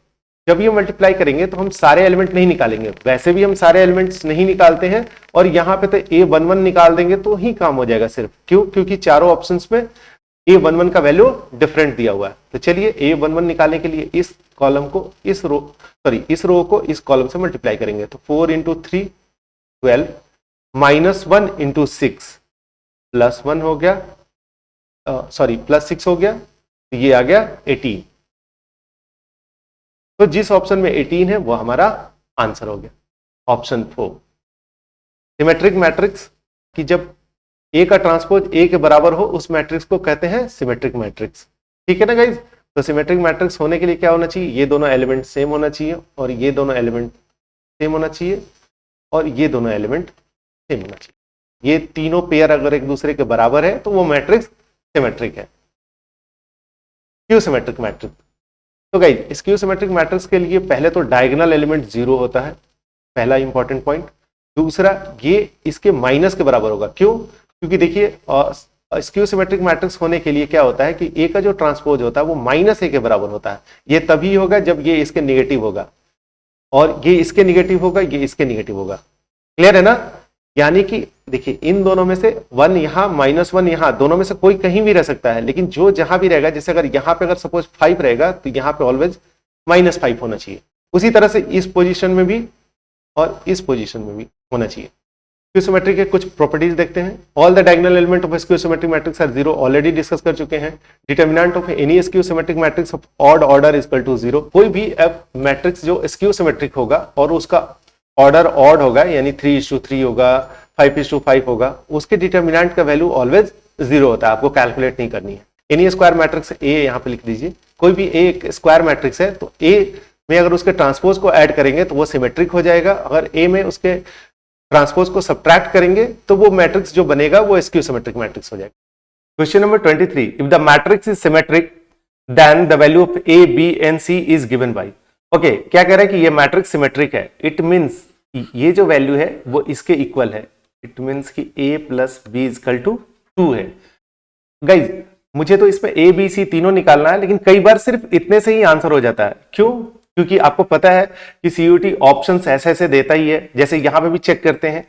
जब ये मल्टीप्लाई करेंगे तो हम सारे एलिमेंट नहीं निकालेंगे, वैसे भी हम सारे एलिमेंट्स नहीं निकालते हैं, और यहाँ पे तो A11 निकाल देंगे तो ही काम हो जाएगा सिर्फ। क्यों? क्योंकि चारों ऑप्शंस में A11 का वैल्यू डिफरेंट दिया हुआ है। तो चलिए A11 निकालने के लिए इस कॉलम को इस रो को इस कॉलम से मल्टीप्लाई करेंगे। तो 4 इंटू 3 12, -1 इंटू 6 +1 हो गया, +6 हो गया, तो ये आ गया 18। तो जिस ऑप्शन में 18 है वो हमारा आंसर हो गया, ऑप्शन 4। सिमेट्रिक मैट्रिक्स कि जब ए का ट्रांसपोज ए के बराबर हो उस मैट्रिक्स को कहते हैं सिमेट्रिक मैट्रिक्स। ठीक है ना गाइज? तो सिमेट्रिक मैट्रिक्स होने के लिए क्या होना चाहिए? ये दोनों एलिमेंट सेम होना चाहिए, और ये दोनों एलिमेंट सेम होना चाहिए, और ये दोनों एलिमेंट सेम होना चाहिए। ये तीनों पेयर अगर एक दूसरे के बराबर है तो वो मैट्रिक्स सिमेट्रिक है। क्यों सिमेट्रिक मैट्रिक्स? तो गाइज स्क्यू सिमेट्रिक मैट्रिक्स के लिए पहले तो डायगोनल एलिमेंट 0 होता है, पहला इंपॉर्टेंट पॉइंट। दूसरा, ये इसके माइनस के बराबर होगा। क्यों? क्योंकि देखिए स्क्यू सिमेट्रिक मैट्रिक्स होने के लिए क्या होता है कि ए का जो ट्रांसपोज होता है वो -a के बराबर होता है। ये तभी होगा जब ये इसके निगेटिव होगा, और ये इसके निगेटिव होगा, ये इसके निगेटिव होगा। क्लियर है ना? यानी कि देखिए इन दोनों में से 1 यहाँ -1 यहाँ, दोनों में से कोई कहीं भी रह सकता है, लेकिन जो जहां भी रहेगा, जैसे अगर यहाँ पे अगर सपोज 5 रहेगा तो यहाँ पे ऑलवेज -5 होना चाहिए। उसी तरह से इस पोजीशन में भी और इस पोजीशन में भी होना चाहिए। स्क्यू सिमेट्री के कुछ प्रॉपर्टीज देखते हैं। All the diagonal element of skew symmetric matrix are 0, already discuss कर चुके हैं। Determinant of any skew symmetric matrix of odd order equal to 0। कोई भी मैट्रिक्स जो स्क्यू सिमेट्रिक होगा और उसका ऑर्डर ऑड होगा, यानी 3:3 होगा, 5:5 होगा, उसके डिटर्मिनेंट का वैल्यू ऑलवेज 0 होता है, आपको कैलकुलेट नहीं करनी है। एनी स्क्वायर मैट्रिक्स ए यहाँ पे लिख दीजिए, कोई भी ए स्क्वायर मैट्रिक्स है तो ए में अगर उसके ट्रांसपोज को ऐड करेंगे तो वो सिमेट्रिक हो जाएगा, अगर ए में उसके ट्रांसपोज को सब्ट्रैक्ट करेंगे तो वो मैट्रिक्स जो बनेगा वो स्क्यू सिमेट्रिक मैट्रिक्स हो जाएगा। Question number 23, if the matrix is symmetric then the value of A B and C is given by. Okay, क्या कह रहा है कि ये मैट्रिक्स सिमेट्रिक है, इट मीन्स ये जो वैल्यू है वो इसके इक्वल है। इट मीन्स कि a plus B equal to 2 है। गाइज मुझे तो इसमें a b c तीनों निकालना है, लेकिन कई बार सिर्फ इतने से ही आंसर हो जाता है। क्यों? क्योंकि आपको पता है कि CUT ऑप्शंस ऐसे देता ही है। जैसे यहां पे भी चेक करते हैं,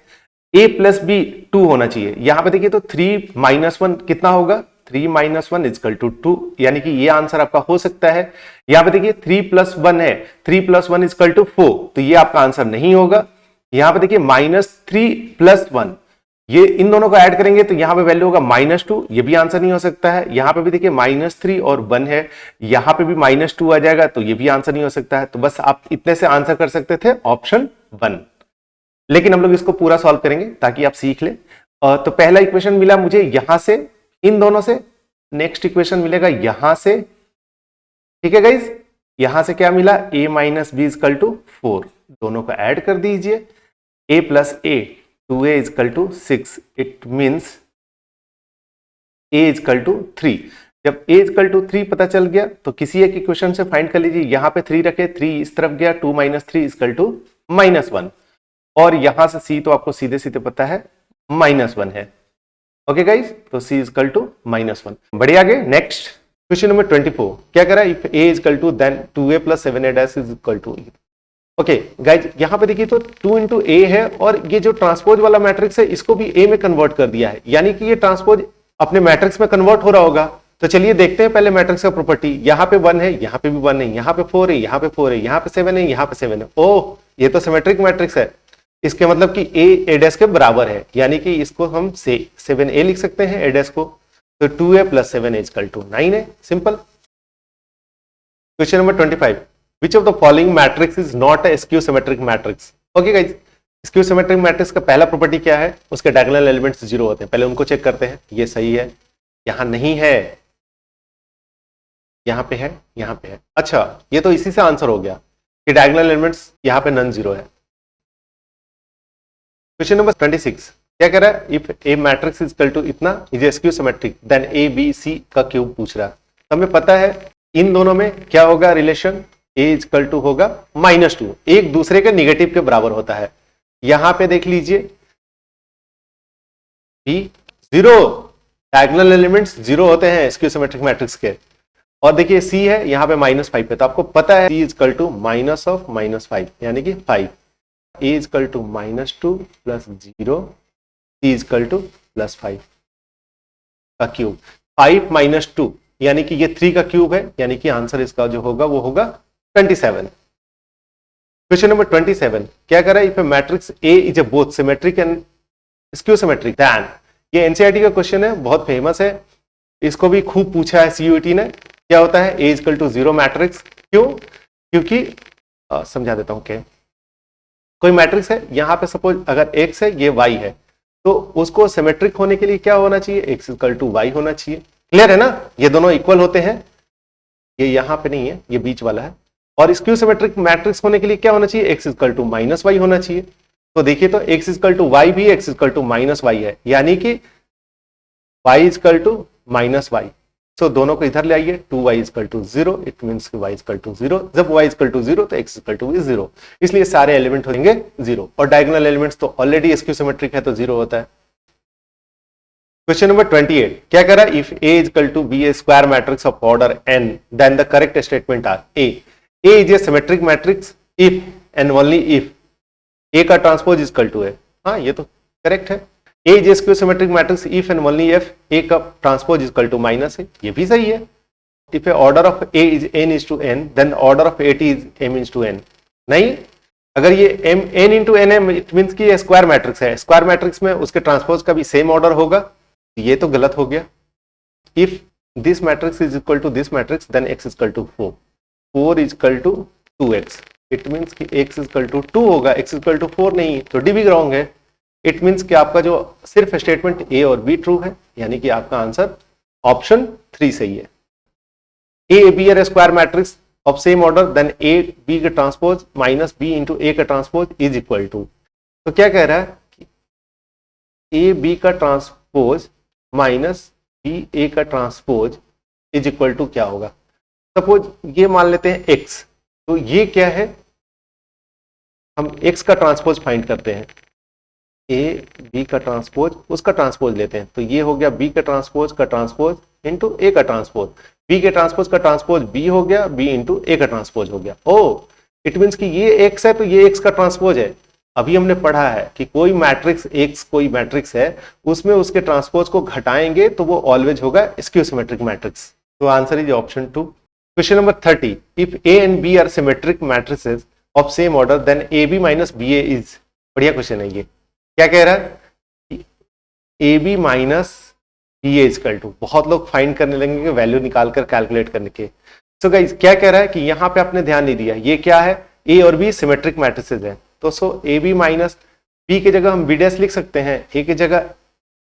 a प्लस बी 2 होना चाहिए। यहां पे देखिए तो 3 - 1 कितना होगा? 3 माइनस 1 इजकल टू 2, यानी कि ये आंसर आपका हो सकता है। यहां पे देखिए 3 प्लस 1 है, 3 प्लस 1 इजकल टू 4, तो ये आपका आंसर नहीं होगा। यहां पे देखिए -3 प्लस 1, ये इन दोनों को ऐड करेंगे तो यहां पे वैल्यू होगा -2, ये भी आंसर नहीं हो सकता है। यहां पे भी देखिए -3 और 1 है, यहां पे भी -2 आ जाएगा, तो ये भी आंसर नहीं हो सकता है। तो बस आप इतने से आंसर कर सकते थे ऑप्शन 1, लेकिन हम लोग इसको पूरा सॉल्व करेंगे ताकि आप सीख ले। तो पहला इक्वेशन मिला मुझे यहां से, इन दोनों से, नेक्स्ट इक्वेशन मिलेगा यहां से, ठीक है गाइज। यहां से क्या मिला, a minus B equal to 4, दोनों को ऐड कर दीजिए, a plus a 2a equal to 6, it means a equal to 3। जब a इजकल टू 3 पता चल गया तो किसी एक इक्वेशन से फाइंड कर लीजिए, यहां पे 3 रखे, 3 इस तरफ गया, 2 माइनस 3 इजकल टू -1, और यहां से c तो आपको सीधे सीधे पता है -1 है। ओके गाइज, तो c इजकल टू -1। बढ़िया, आगे नेक्स्ट क्वेश्चन नंबर 24 क्या करा, if a equal to then 2a plus 7a dash is equal to. Okay guys, यहां पे देखिए तो 2 इंटू ए है, और ये जो ट्रांसपोज वाला मैट्रिक्स है इसको भी ए में कन्वर्ट कर दिया है, यानी कि ये ट्रांसपोज अपने मैट्रिक्स में कन्वर्ट हो रहा होगा। तो चलिए देखते हैं पहले मैट्रिक्स का प्रॉपर्टी। यहाँ पे 1 है, यहाँ पे भी 1 है, यहाँ पे 4 है, यहाँ पे 4 है, यहाँ पे 7 है, यहाँ पे 7 है। ओह, ये तो सिमेट्रिक मैट्रिक्स है, इसके मतलब कि ए डैश के बराबर है, यानी कि इसको हम 7a लिख सकते हैं ए डैश को। तो 2a प्लस 7 इजकल टू 9 है, simple. Question number 25, which of the following matrix is not a skew symmetric matrix? Okay guys, skew symmetric matrix का पहला प्रॉपर्टी क्या है, उसके डायगोनल एलिमेंट्स 0 होते हैं। पहले उनको चेक करते हैं, ये सही है, यहां नहीं है, यहां पे है, यहां पे है। अच्छा, ये तो इसी से आंसर हो गया कि डायगोनल एलिमेंट्स यहां पे नॉन जीरो है। क्वेश्चन नंबर 26 क्या कह रहा है, if A matrix is equal to इतना is skew symmetric then A B C का क्यूब पूछ रहा है। तो हमें पता है इन दोनों में क्या होगा रिलेशन, ए इक्वल टू होगा -2, एक दूसरे के निगेटिव के बराबर होता है। यहां पे देख लीजिए बी 0, डायगोनल एलिमेंट्स 0 होते हैं स्क्यू सिमेट्रिक मैट्रिक्स के। और देखिए सी है यहाँ पे -5 पे, तो आपको पता है C equal to minus of -5, यानी कि 5। A equal to -2 plus 0, C equal to +5 का क्यूब। 5 माइनस 2 यानी कि ये 3 का क्यूब है, यानी कि आंसर इसका जो होगा वो होगा 27। क्वेश्चन नंबर 27 क्या कर रहा है, if matrix A is a both symmetric and skew symmetric then, ये एनसीईआरटी का क्वेश्चन है, बहुत फेमस है, इसको भी खूब पूछा है सीयूईटी ने। क्या होता है ए इक्वल टू 0 मैट्रिक्स, क्यों, क्योंकि समझा देता हूं क्या, कोई मैट्रिक्स है, यहां पे सपोज अगर x है, ये y है, तो उसको सिमेट्रिक होने के लिए क्या होना चाहिए, x इक्वल टू y होना चाहिए। क्लियर है ना, ये दोनों इक्वल होते हैं, ये यहां पे नहीं है, ये बीच वाला है। और स्क्यू सिमेट्रिक मैट्रिक्स होने के लिए क्या होना चाहिए, x इक्वल टू -y होना चाहिए। तो देखिए तो x इक्वल टू y भी x इक्वल टू -y है, यानी कि y equal to -y। So दोनों को इधर ले आइए, 2y equal to 0, it means y equal to 0। जब y इक्वल टू 0 तो x इक्वल टू 0, इसलिए सारे एलिमेंट होंगे 0, और डायगोनल एलिमेंट्स तो ऑलरेडी स्क्यू सिमेट्रिक है तो 0 होता है। क्वेश्चन नंबर 28 क्या कह रहा है, if a equal to B a square matrix of order n then the correct statement are a is a symmetric matrix if and only if a का ट्रांसपोज इक्वल टू है। हाँ, ये तो करेक्ट है। A is a skew symmetric matrix if and only if A का ट्रांसपोज इक्वल टू माइनस है, ये भी सही है। If a order of A is n is to n then order of AT is m is to n। नहीं, अगर ये n इंटू n है, इट मीन्स कि ये स्क्वायर मैट्रिक्स है, स्क्वायर मैट्रिक्स में उसके ट्रांसपोज का भी सेम ऑर्डर होगा, ये तो गलत हो गया। If this matrix is equal to this matrix then x equal to 4, 4 is equal to 2x, it means कि x इक्वल टू 2 होगा, x इक्वल टू 4 नहीं, तो डी भी रॉन्ग है। इट मीन्स कि आपका जो सिर्फ स्टेटमेंट ए और बी ट्रू है, यानी कि आपका आंसर ऑप्शन 3 सही है। A B are square matrix of same order then A B का transpose minus B into A का ट्रांसपोज इज इक्वल टू, तो क्या कह रहा है कि ए बी का ट्रांसपोज माइनस बी ए का ट्रांसपोज इज इक्वल टू क्या होगा। सपोज ये मान लेते हैं x, तो ये क्या है, हम x का ट्रांसपोज फाइंड करते हैं, ए बी का ट्रांसपोज उसका ट्रांसपोज लेते हैं, तो ये हो गया बी का ट्रांसपोज इंटू ए का ट्रांसपोज, बी के ट्रांसपोज का ट्रांसपोज बी हो गया, बी इंटू ए का ट्रांसपोज हो गया। ओ, इट मीन्स कि ये x है तो ये x का ट्रांसपोज है, अभी हमने पढ़ा है कि कोई मैट्रिक्स एक्स कोई मैट्रिक्स है, उसमें उसके ट्रांसपोज को घटाएंगे तो वो ऑलवेज होगा स्क्यू सिमेट्रिक मैट्रिक्स। तो answer is option 2। Question number 30, if A and B are symmetric matrices of same order then A B minus B A is. बढ़िया क्वेश्चन है ये। क्या कह रहा है? A B minus B A equal to, बहुत लोग फाइंड करने लगेंगे वैल्यू निकालकर कैलकुलेट करने के। सो गाइस क्या कह रहा है कि यहां पे आपने ध्यान नहीं दिया, ये क्या है? ए और बी सिमेट्रिक मैट्रिसेस है, तो सो ए बी माइनस बी की जगह हम बी डैश लिख सकते हैं, ए की जगह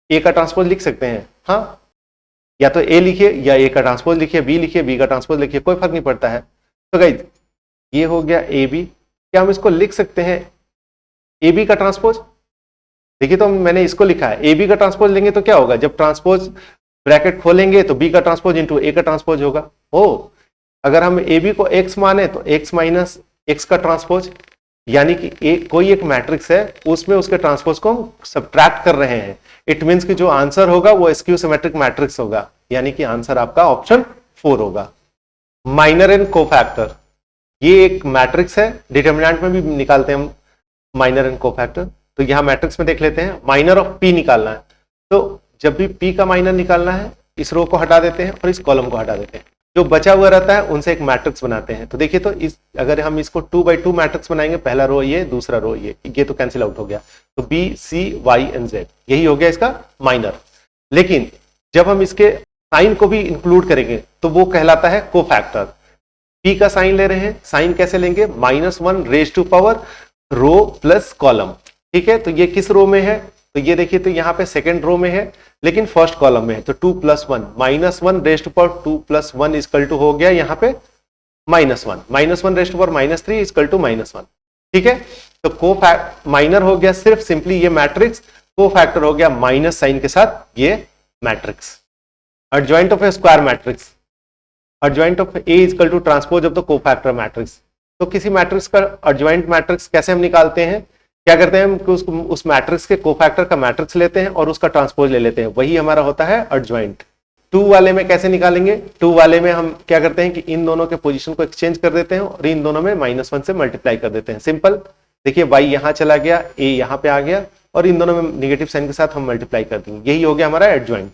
ए का ट्रांसपोज लिख सकते हैं। हाँ, या तो ए लिखिए या ए का ट्रांसपोज लिखिए, बी लिखिए बी का ट्रांसपोज लिखिए, कोई फर्क नहीं पड़ता है। तो गाइस ये हो गया ए बी। क्या हम इसको लिख सकते हैं ए बी का ट्रांसपोज? देखिए तो मैंने इसको लिखा है, ए बी का ट्रांसपोज लेंगे तो क्या होगा, जब ट्रांसपोज ब्रैकेट खोलेंगे तो बी का ट्रांसपोज इंटू ए का ट्रांसपोज होगा। ओ, अगर हम ए बी को एक्स माने तो एक्स माइनस एक्स का ट्रांसपोज, यानी कि कोई एक मैट्रिक्स है उसमें उसके ट्रांसपोज को हम सब्ट्रैक्ट कर रहे हैं। इट मींस कि जो आंसर होगा वो स्क्यू सिमेट्रिक मैट्रिक्स होगा, यानी कि आंसर आपका ऑप्शन 4 होगा। माइनर एंड कोफैक्टर, ये एक मैट्रिक्स है, डिटरमिनेंट में भी निकालते हैं हम माइनर एंड कोफैक्टर। तो यहां मैट्रिक्स में देख लेते हैं, माइनर ऑफ पी निकालना है, तो जब भी पी का माइनर निकालना है इस रो को हटा देते हैं और इस कॉलम को हटा देते हैं, जो बचा हुआ रहता है उनसे एक मैट्रिक्स बनाते हैं। तो देखिए तो इस अगर हम इसको 2x2 मैट्रिक्स बनाएंगे, पहला रो ये, दूसरा रो ये तो कैंसिल आउट हो गया, तो b c y and z, यही हो गया इसका माइनर। लेकिन जब हम इसके साइन को भी इंक्लूड करेंगे तो वो कहलाता है कोफैक्टर। पी का साइन ले रहे हैं, साइन कैसे लेंगे? -1 raise to power row plus column. ठीक है, तो ये किस रो में है? तो ये देखिए तो यहाँ पे सेकंड रो में है, लेकिन फर्स्ट कॉलम में है, तो 2 + 1 -1 raise to power 2 + 1 equal to हो गया यहाँ पे -1, -1 raise to power -3 equal to -1। ठीक है, तो माइनर हो गया सिर्फ सिंपली ये मैट्रिक्स, कोफैक्टर हो गया माइनस साइन के साथ ये matrix. Adjoint of a square matrix, adjoint of A equal to transpose of the cofactor matrix. तो किसी मैट्रिक्स का एडजॉइंट मैट्रिक्स कैसे हम निकालते हैं? क्या करते हैं हम कि उस मैट्रिक्स के कोफैक्टर का मैट्रिक्स लेते हैं और उसका ट्रांसपोज ले लेते हैं, वही हमारा होता है एडजॉइंट। 2 वाले में कैसे निकालेंगे? 2 वाले में हम क्या करते हैं कि इन दोनों के पोजीशन को एक्सचेंज कर देते हैं और इन दोनों में -1 से मल्टीप्लाई कर देते हैं। सिंपल, देखिए y यहां चला गया, a यहां पे आ गया और इन दोनों में निगेटिव साइन के साथ हम मल्टीप्लाई कर देंगे, यही हो गया हमारा एडजॉइंट।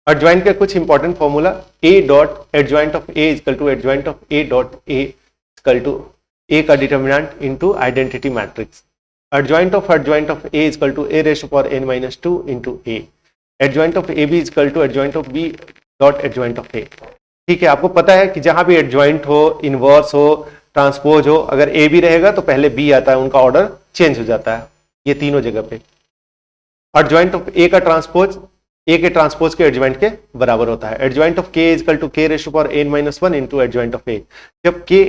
एडजॉइंट के कुछ important formula, a dot adjoint of a equal to adjoint of a dot a equal to a का determinant into identity matrix. Adjoint of a equal to a raise to power n-2 into a। Adjoint of ab equal to adjoint of b dot adjoint of a। ठीक है, आपको पता है कि जहां भी एडजॉइंट हो, इनवर्स हो, ट्रांसपोज हो, अगर a भी रहेगा तो पहले b आता है, उनका ऑर्डर चेंज हो जाता है, ये तीनों जगह पे। एडजॉइंट ऑफ a का ट्रांसपोज a के ट्रांसपोज के एडजॉइंट के बराबर होता है। Adjoint of k equal to k raise to power n-1 into adjoint of a। जब k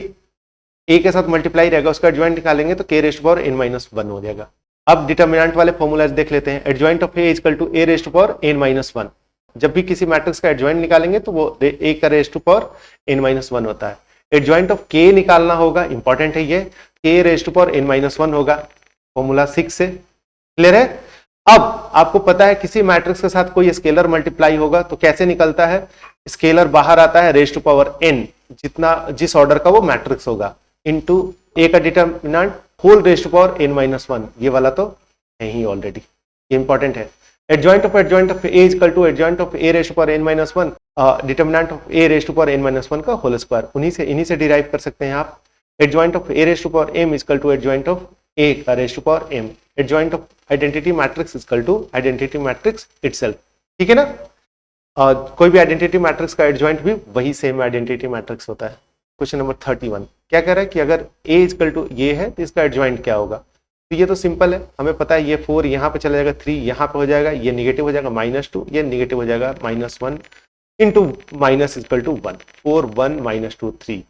a के साथ मल्टीप्लाई रहेगा, उसका एडजॉइंट निकालेंगे तो k raise to power n-1 हो जाएगा। अब डिटर्मिनेंट वाले फॉर्मूलाज देख लेते हैं। Adjoint of a equal to a raise to power n-1। जब भी किसी मैट्रिक्स का एडजॉइंट निकालेंगे तो वो a का रेज़ टू पावर n-1 होता है। एडजॉइंट ऑफ k निकालना होगा, इंपॉर्टेंट है ये, k raise to power n-1 होगा, फॉर्मूला 6 से। क्लियर है? अब आपको पता है किसी मैट्रिक्स के साथ कोई स्केलर मल्टीप्लाई होगा तो कैसे निकलता है? स्केलर बाहर आता है रेज़ टू पावर n, जितना जिस ऑर्डर का वो मैट्रिक्स होगा, इनटू a का determinant whole raise to power n-1। ये वाला तो है ही ऑलरेडी, ये इंपॉर्टेंट है। Adjoint of a equal to adjoint of a raise to power n-1 determinant of a raise to power n-1 का होल स्क्वायर, इन्हीं से डिराइव कर सकते हैं आप। Adjoint of a raise to power m equal to adjoint of a का raise to power m। Adjoint of identity matrix equal to identity matrix itself. ठीक है ना? कोई भी आइडेंटिटी मैट्रिक्स का एडजॉइंट भी वही सेम आइडेंटिटी मैट्रिक्स होता है। क्वेश्चन नंबर 31 क्या कह रहा है कि अगर a इक्वल टू ये है तो इसका एडजॉइंट क्या होगा? तो ये तो सिंपल है, हमें पता है ये 4 यहाँ पे चला जाएगा, 3 यहाँ पे हो जाएगा, ये निगेटिव हो जाएगा -2, ये निगेटिव हो जाएगा -1 into minus equal to 1, 4 1 -2 3,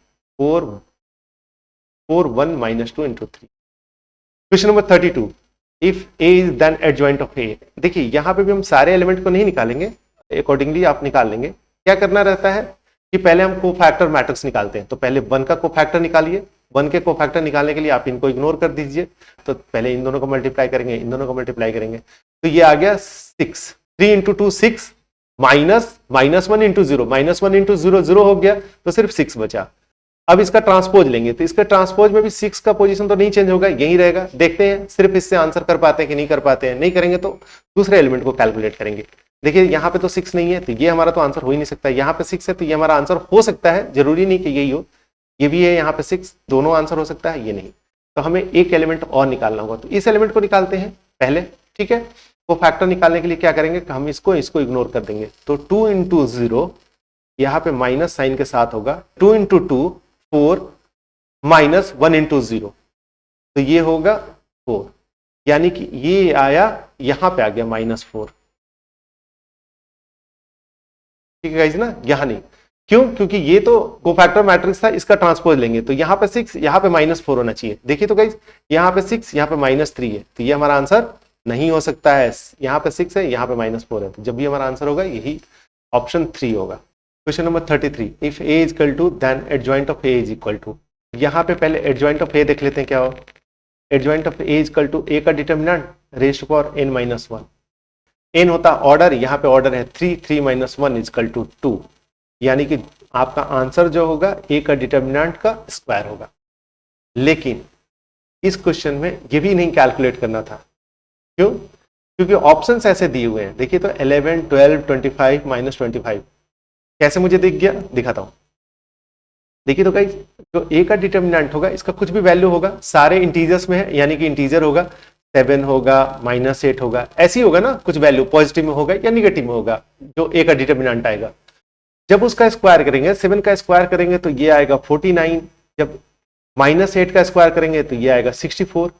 4 1 -2 into 3। Question number 32, if a is then adjoint of a। देखिए यहाँ पे भी हम सारे एलिमेंट को नहीं निकालेंगे, अकॉर्डिंगली आप निकाल लेंगे। क्या करना रहता है कि पहले हम कोफैक्टर मैट्रिक्स निकालते हैं, तो पहले 1 का कोफैक्टर निकालिए। 1 के कोफैक्टर निकालने के लिए आप इनको इग्नोर कर दीजिए, तो पहले इन दोनों को मल्टीप्लाई करेंगे, इन दोनों को मल्टीप्लाई करेंगे, तो ये आ गया 6, 3 इंटू 2 6 -1 इंटू 0, -1 इंटू 0 0 हो गया, तो सिर्फ 6 बचा। अब इसका ट्रांसपोज लेंगे तो इसका ट्रांसपोज में भी 6 का पोजीशन तो नहीं चेंज होगा, यही रहेगा। देखते हैं सिर्फ इससे आंसर कर पाते हैं कि नहीं कर पाते हैं। नहीं करेंगे तो दूसरे एलिमेंट को कैलकुलेट करेंगे। देखिए यहाँ पे तो 6 नहीं है तो ये हमारा तो आंसर हो ही नहीं सकता। यहाँ पे 6 है तो ये हमारा आंसर हो सकता है, जरूरी नहीं कि यही हो। ये भी है यहाँ पे 6, दोनों आंसर हो सकता है, ये नहीं। तो हमें एक एलिमेंट और निकालना होगा, तो इस एलिमेंट को निकालते हैं पहले, ठीक है। वो फैक्टर निकालने के लिए क्या करेंगे, हम इसको इग्नोर कर देंगे। तो 2 इंटू 0 यहाँ पे माइनस साइन के साथ होगा, 2 इंटू 2 4 माइनस 1 इंटू 0, तो ये होगा 4, यानी कि ये आया यहां पे आ गया -4। ठीक है गाइस ना, यहां नहीं, क्यों? क्योंकि ये तो कोफैक्टर मैट्रिक्स था, इसका ट्रांसपोज लेंगे तो यहाँ पे 6, यहाँ पे -4 होना चाहिए। देखिए तो गाइस यहाँ पे 6, यहाँ पे -3 है, तो ये हमारा आंसर नहीं हो सकता है। यहाँ पे 6 है, यहाँ पे -4 है, तो जब भी हमारा आंसर होगा यही ऑप्शन 3 होगा। Question number 33, if A is equal to then adjoint of A is equal to. यहाँ पे पहले एडजॉइंट ऑफ ए देख लेते हैं क्या हो। Adjoint of A is equal to A का determinant raise to power n-1, n होता ऑर्डर, यहाँ पे ऑर्डर है 3, 3 - 1 इज इक्वल टू 2, यानी कि आपका आंसर जो होगा ए का डिटर्मिनेंट का स्क्वायर होगा। लेकिन इस क्वेश्चन में ये भी नहीं कैलकुलेट करना था, क्यों? क्योंकि ऑप्शंस ऐसे दिए हुए हैं। देखिए तो 11, 12, 25 -25 कैसे मुझे दिख गया, दिखाता हूं। देखिए तो गाइस जो ए का डिटर्मिनेंट होगा इसका कुछ भी वैल्यू होगा, सारे इंटीजर्स में है, यानी कि इंटीजर होगा, 7 होगा, -8 होगा, ऐसे ही होगा ना, कुछ वैल्यू पॉजिटिव में होगा या निगेटिव में होगा जो ए का डिटर्मिनेंट आएगा। जब उसका स्क्वायर करेंगे, 7 का स्क्वायर करेंगे तो ये आएगा 49, जब -8 का स्क्वायर करेंगे तो ये आएगा 64,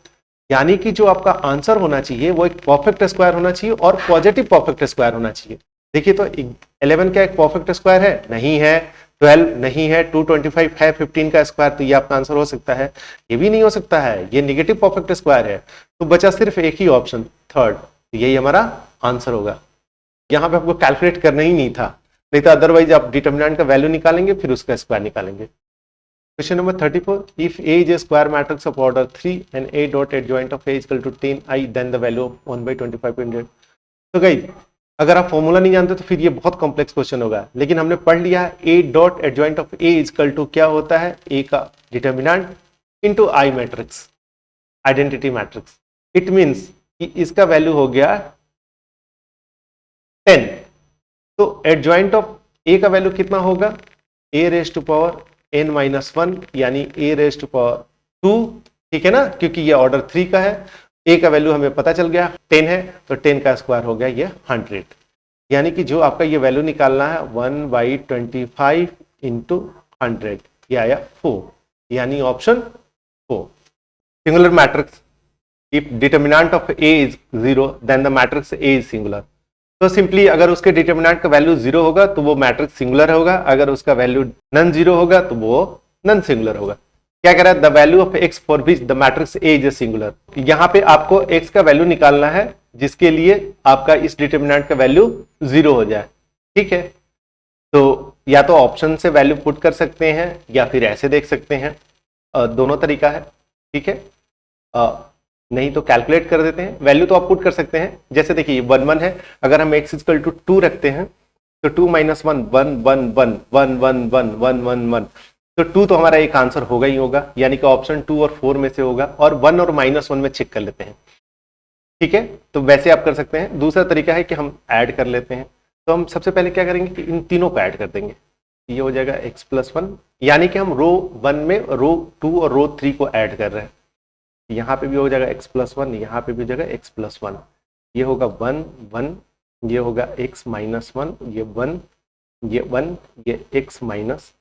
यानी कि जो आपका आंसर होना चाहिए वो एक परफेक्ट स्क्वायर होना चाहिए और पॉजिटिव परफेक्ट स्क्वायर होना चाहिए। देखिए तो 11 का एक परफेक्ट स्क्वायर है, नहीं है, 12 नहीं है, 225 है, 15 का स्क्वायर, तो ये आपका आंसर हो सकता है। ये भी नहीं हो सकता है, ये निगेटिव परफेक्ट स्क्वायर है, तो बचा सिर्फ एक ही ऑप्शन, थर्ड, तो यही हमारा आंसर होगा। यहाँ पे आपको कैलकुलेट करना ही नहीं था, नहीं तो अदरवाइज आप डिटर्मिनेंट का वैल्यू निकालेंगे फिर उसका स्क्वायर निकालेंगे। Question number 34, if A is a square matrix of order 3 and A dot adjoint of A is equal to 10i, then the value of 1/2500। तो गाइस अगर आप फॉर्मूला नहीं जानते तो फिर ये बहुत कॉम्प्लेक्स क्वेश्चन होगा, लेकिन हमने पढ़ लिया है A dot adjoint of A is equal to क्या होता है, A का determinant into I matrix, identity matrix. It means कि इसका वैल्यू हो गया 10, तो एडजॉइंट ऑफ A का वैल्यू कितना होगा, A raise to power n-1, यानी A रेज़ टू पावर 2, ठीक है ना, क्योंकि ये ऑर्डर 3 का है। A का वैल्यू हमें पता चल गया 10 है, तो 10 का स्क्वायर हो गया ये 100, यानी कि जो आपका ये वैल्यू निकालना है 1/25 इंटू 100, ये आया 4, यानी option 4। Singular matrix, if determinant of A is 0 then the matrix A is singular. तो सिंपली अगर उसके डिटर्मिनेंट का वैल्यू 0 होगा तो वो मैट्रिक्स सिंगुलर होगा, अगर उसका वैल्यू नॉन जीरो होगा तो वो नॉन सिंगुलर होगा। क्या कह रहा है, the value of x for which the matrix A is singular. यहाँ पे आपको x का वैल्यू निकालना है जिसके लिए आपका इस डिटर्मिनेंट का वैल्यू 0 हो जाए, ठीक है। तो या तो ऑप्शन से वैल्यू पुट कर सकते हैं या फिर ऐसे देख सकते हैं, दोनों तरीका है, ठीक है। नहीं तो कैलकुलेट कर देते हैं, वैल्यू तो आप पुट कर सकते हैं। जैसे देखिए 1 1 है, अगर हम x इक्वल टू 2 रखते हैं तो 2 - 1 1 1 1 1 1 1 1 1 1, तो 2 तो हमारा एक आंसर होगा ही होगा, यानी कि ऑप्शन 2 और 4 में से होगा, और 1 और -1 में चेक कर लेते हैं, ठीक है। तो वैसे आप कर सकते हैं। दूसरा तरीका है कि हम ऐड कर लेते हैं, तो हम सबसे पहले क्या करेंगे कि इन तीनों को ऐड कर देंगे, ये हो जाएगा x + 1, यानी कि हम रो 1 में रो 2 और रो 3 को ऐड कर रहे हैं। यहाँ पे भी हो जाएगा x + 1, यहाँ पे भी हो जाएगा x + 1, ये होगा 1 1, ये होगा x - 1, ये 1, ये 1, ये x माइनस,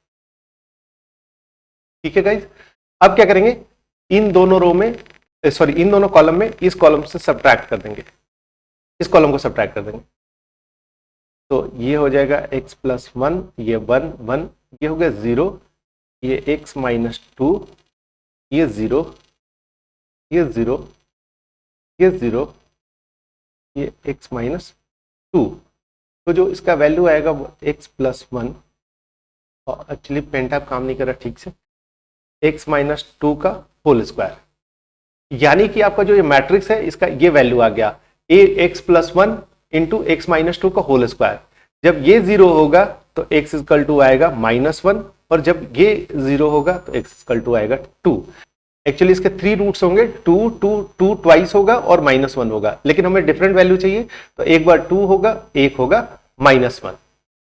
ठीक है गाइज। अब क्या करेंगे, इन दोनों रो में, सॉरी इन दोनों कॉलम में इस कॉलम से सब्ट्रैक्ट कर देंगे, इस कॉलम को सब्ट्रैक्ट कर देंगे, तो ये हो जाएगा x + 1, ये 1 1, ये हो गया 0, ये x - 2, ये 0, ये 0, ये 0, ये x - 2, तो जो इसका वैल्यू आएगा वो x + 1, और एक्चुअली पेन टैब काम नहीं कर रहा ठीक से, x - 2 का होल स्क्वायर, यानी कि आपका जो ये मैट्रिक्स है इसका ये वैल्यू आ गया x + 1 इंटू x - 2 का होल स्क्वायर। जब ये 0 होगा तो x = आएगा -1, और जब ये 0 होगा तो x इक्वल टू आएगा 2। एक्चुअली इसके 3 रूट्स होंगे, 2 2 2 ट्वाइस होगा और -1 होगा, लेकिन हमें डिफरेंट वैल्यू चाहिए तो एक बार 2 होगा, एक होगा -1,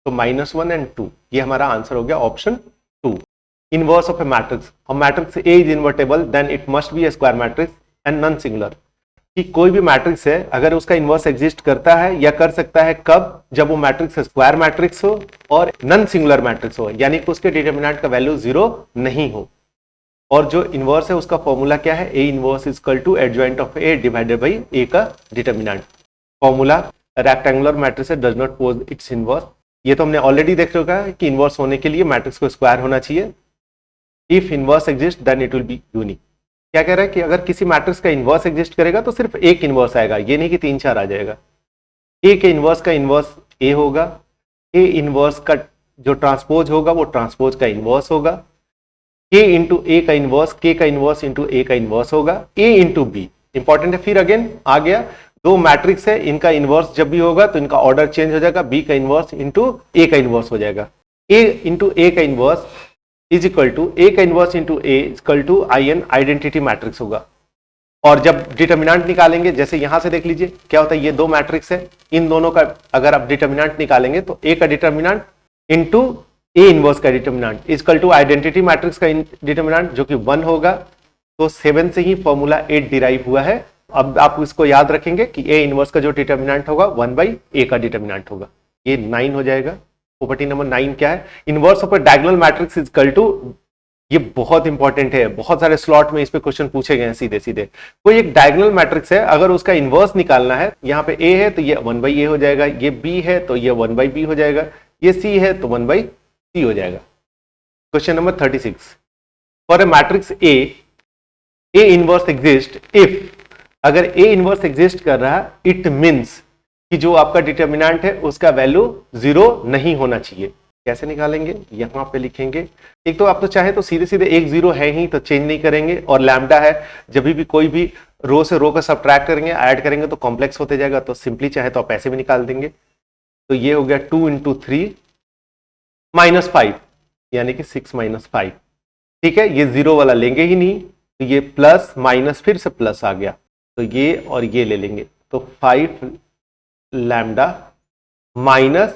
तो -1 एंड 2, ये हमारा आंसर हो गया option 2। Inverse of a matrix, और matrix A is invertible then it must be a square matrix and non singular. कि कोई भी मैट्रिक्स है अगर उसका इनवर्स एग्जिस्ट करता है या कर सकता है कब, जब वो मैट्रिक्स स्क्वायर मैट्रिक्स हो और नॉन सिंगुलर मैट्रिक्स हो, यानी कि उसके डिटरमिनेंट का वैल्यू 0 नहीं हो। और जो इनवर्स है उसका फॉर्मूला क्या है, A inverse is equal to adjoint of A divided by A का determinant. Formula rectangular matrix does not possess its inverse, ये तो हमने ऑलरेडी देख रखा है कि इनवर्स होने के लिए मैट्रिक्स को स्क्वायर होना चाहिए। If inverse exist then it will be unique. क्या कह रहा है कि अगर किसी मैट्रिक्स का इनवर्स एग्जिस्ट करेगा तो सिर्फ एक इनवर्स आएगा, ये नहीं कि 3-4 आ जाएगा। ए के इनवर्स का इनवर्स ए होगा, ए इनवर्स का जो ट्रांसपोज होगा वो ट्रांसपोज का इनवर्स होगा, के इंटू ए का इनवर्स के का इनवर्स इंटू ए का इनवर्स होगा, ए इंटू बी। इंपॉर्टेंट है, फिर अगेन आ गया, दो मैट्रिक्स है, इनका इनवर्स जब भी होगा तो इनका ऑर्डर चेंज हो जाएगा, बी का इनवर्स इंटू ए का इनवर्स हो जाएगा। ए इंटू ए का inverse is equal to A का inverse into A equal to I n identity matrix होगा। और जब डिटरमिनेंट निकालेंगे, जैसे यहां से देख लीजिए क्या होता है, ये दो मैट्रिक्स है, इन दोनों का अगर आप डिटरमिनेंट निकालेंगे तो ए का डिटरमिनेंट इंटू ए इनवर्स का determinant equal to identity matrix का डिटरमिनेंट जो कि 1 होगा। तो 7 से ही फॉर्मूला 8 डिराइव हुआ है। अब आप इसको याद रखेंगे कि ए इनवर्स का जो डिटरमिनेंट होगा 1/a का डिटरमिनेंट होगा, ये 9 हो जाएगा। प्रॉपर्टी नंबर 9 क्या है, inverse of a diagonal matrix is equal to, ये बहुत इंपॉर्टेंट है, बहुत सारे स्लॉट में इस पे क्वेश्चन पूछे गए हैं सीधे सीधे। कोई एक डायगोनल मैट्रिक्स है, अगर उसका इनवर्स निकालना है, यहाँ पे a है तो ये 1/a हो जाएगा, ये b है तो ये 1/b हो जाएगा, ये c है तो 1/c हो जाएगा। Question number 36, for a matrix A inverse exist if, अगर ए इनवर्स एग्जिस्ट कर रहा है इट मीन्स कि जो आपका डिटरमिनेंट है उसका वैल्यू 0 नहीं होना चाहिए। कैसे निकालेंगे, यहां पे लिखेंगे। एक तो आप तो चाहे तो सीधे सीधे 1 0 है ही तो चेंज नहीं करेंगे, और लैम्डा है, जब भी कोई भी रो से रो का सब्ट्रैक्ट करेंगे ऐड करेंगे तो कॉम्प्लेक्स होते जाएगा, तो सिंपली चाहे तो आप ऐसे भी निकाल देंगे। तो ये हो गया 2 इंटू 3 -5 यानी कि 6 - 5। ठीक है, ये 0 वाला लेंगे ही नहीं, तो ये प्लस माइनस फिर से प्लस आ गया, तो ये और ये ले लेंगे, तो 5 लैम्डा माइनस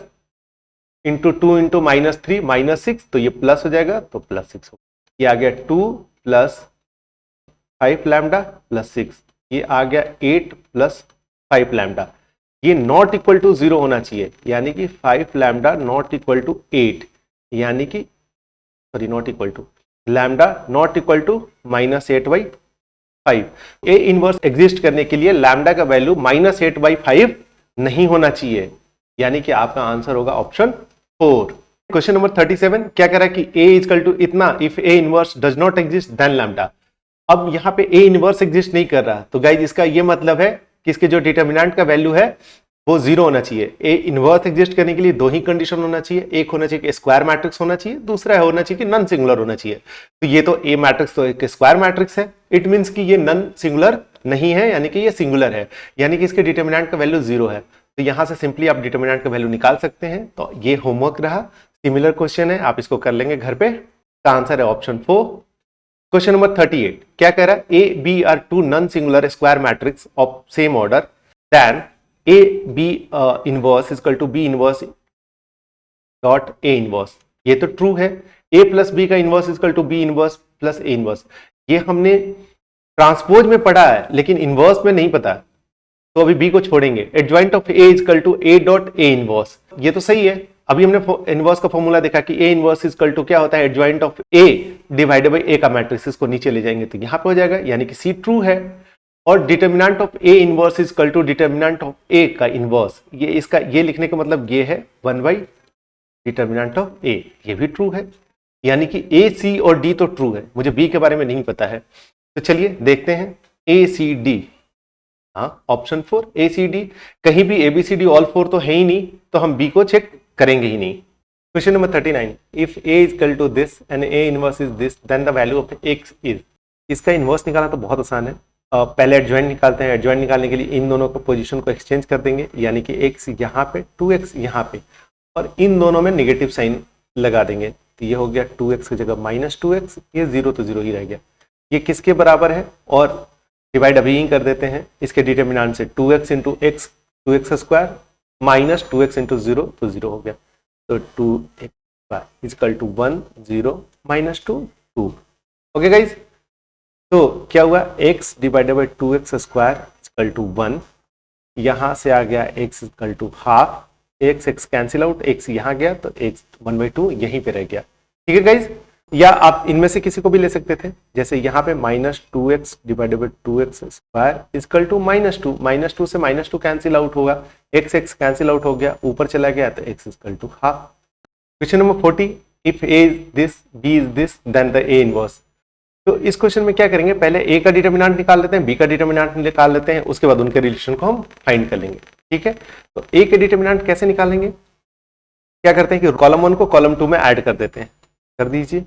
इंटू 2 इंटू -3 -6, तो ये प्लस हो जाएगा, तो +6 होगा। ये आ गया 2 प्लस 5 लैम्डा प्लस 6, ये आ गया 8 प्लस 5 लैम्डा। ये नॉट इक्वल टू 0 होना चाहिए, यानी कि 5 लैम्डा नॉट इक्वल टू 8, यानी कि sorry not equal to lambda not equal to -8/5। A inverse exist करने के लिए लैम्डा का वैल्यू -8/5 नहीं होना चाहिए, यानी कि आपका आंसर होगा ऑप्शन 4। क्वेश्चन नंबर 37 क्या कह रहा है कि a इक्वल टू इतना, if a inverse does not exist then lambda. अब यहाँ पे a इनवर्स एग्जिस्ट नहीं कर रहा, तो गाइज इसका ये मतलब है कि इसके जो डिटरमिनेंट का वैल्यू है वो 0 होना चाहिए। a इनवर्स एग्जिस्ट करने के लिए दो ही कंडीशन होना चाहिए, एक होना चाहिए कि स्क्वायर मैट्रिक्स होना चाहिए, दूसरा होना चाहिए कि नॉन सिंगुलर होना चाहिए। तो ये तो a मैट्रिक्स तो एक स्क्वायर मैट्रिक्स है, इट मीन्स कि ये नॉन सिंगुलर नहीं है, यानी कि ये सिंगुलर है, यानी कि इसके डिटरमिनेंट का वैल्यू 0 है। तो यहां से सिंपली आप डिटरमिनेंट का वैल्यू निकाल सकते हैं। तो ये होमवर्क रहा, सिमिलर क्वेश्चन है, आप इसको कर लेंगे घर पे। का आंसर है ऑप्शन 4। क्वेश्चन नंबर 38 क्या कह रहा है, A B are two non singular square matrix of same order then A B inverse equal to B inverse dot A inverse. ये तो ट्रू है, ए प्लस बी का inverse equal to B inverse plus A inverse, ये हमने ट्रांसपोज में पढ़ा है लेकिन इनवर्स में नहीं पता, तो अभी बी को छोड़ेंगे। Adjoint of A equal to A dot A inverse, ये तो सही है। अभी हमने इनवर्स का फॉर्मूला देखा कि ए इनवर्स इक्वल टू क्या होता है, adjoint of A divided by A का मैट्रिक्स, इसको नीचे ले जाएंगे तो यहां पे हो जाएगा, यानी कि सी ट्रू है। और determinant of A inverse equal to determinant of A का इनवर्स, ये इसका ये लिखने का मतलब ये है 1 डिटरमिनेंट ऑफ ए, ये भी ट्रू है, यानी कि ए सी और डी तो ट्रू है। मुझे बी के बारे में नहीं पता है, तो चलिए देखते हैं ए सी डी। हाँ, ऑप्शन 4 ए सी डी, कहीं भी A B C D all 4 तो है ही नहीं, तो हम बी को चेक करेंगे ही नहीं। Question number 39, if A is equal to this and A inverse is this then the value of x is. इसका इनवर्स निकालना तो बहुत आसान है, पहले एडजॉइंट निकालते हैं। एडजॉइंट निकालने के लिए इन दोनों को पोजीशन को एक्सचेंज कर देंगे, यानी कि x यहाँ पे 2x यहाँ पे, और इन दोनों में नेगेटिव साइन लगा देंगे, तो ये हो गया 2x की जगह -2x, ये 0 तो 0 ही रह गया। ये किसके बराबर है, और डिवाइड अभी ही कर देते हैं इसके डिटर्मिनेंट से, 2x into x 2x square minus 2x into 0 तो 0 हो गया, तो 2x equal to 1 0 minus 2 2। Okay guys, तो क्या हुआ, x divided by 2x square equal to 1, यहाँ से आ गया x equal to half, x cancel out, x यहाँ गया तो x 1/2 यहीं पे रह गया। ठीक है गाइज, या आप इनमें से किसी को भी ले सकते थे, जैसे यहाँ पे -2x divided by 2x square equal to -2, -2 से -2 कैंसिल आउट होगा, x कैंसिल आउट हो गया, ऊपर चला गया तो x equal to half. Question number 40, if a is this b is this then the a inverse. तो इस क्वेश्चन में क्या करेंगे, पहले a का डिटर्मिनेंट निकाल लेते हैं, b का डिटर्मिनेंट निकाल लेते हैं, उसके बाद उनके रिलेशन को हम फाइंड कर लेंगे। ठीक है, तो a के डिटर्मिनेंट कैसे निकालेंगे, क्या करते हैं कि कॉलम 1 को कॉलम 2 में ऐड कर देते हैं, कर दीजिए।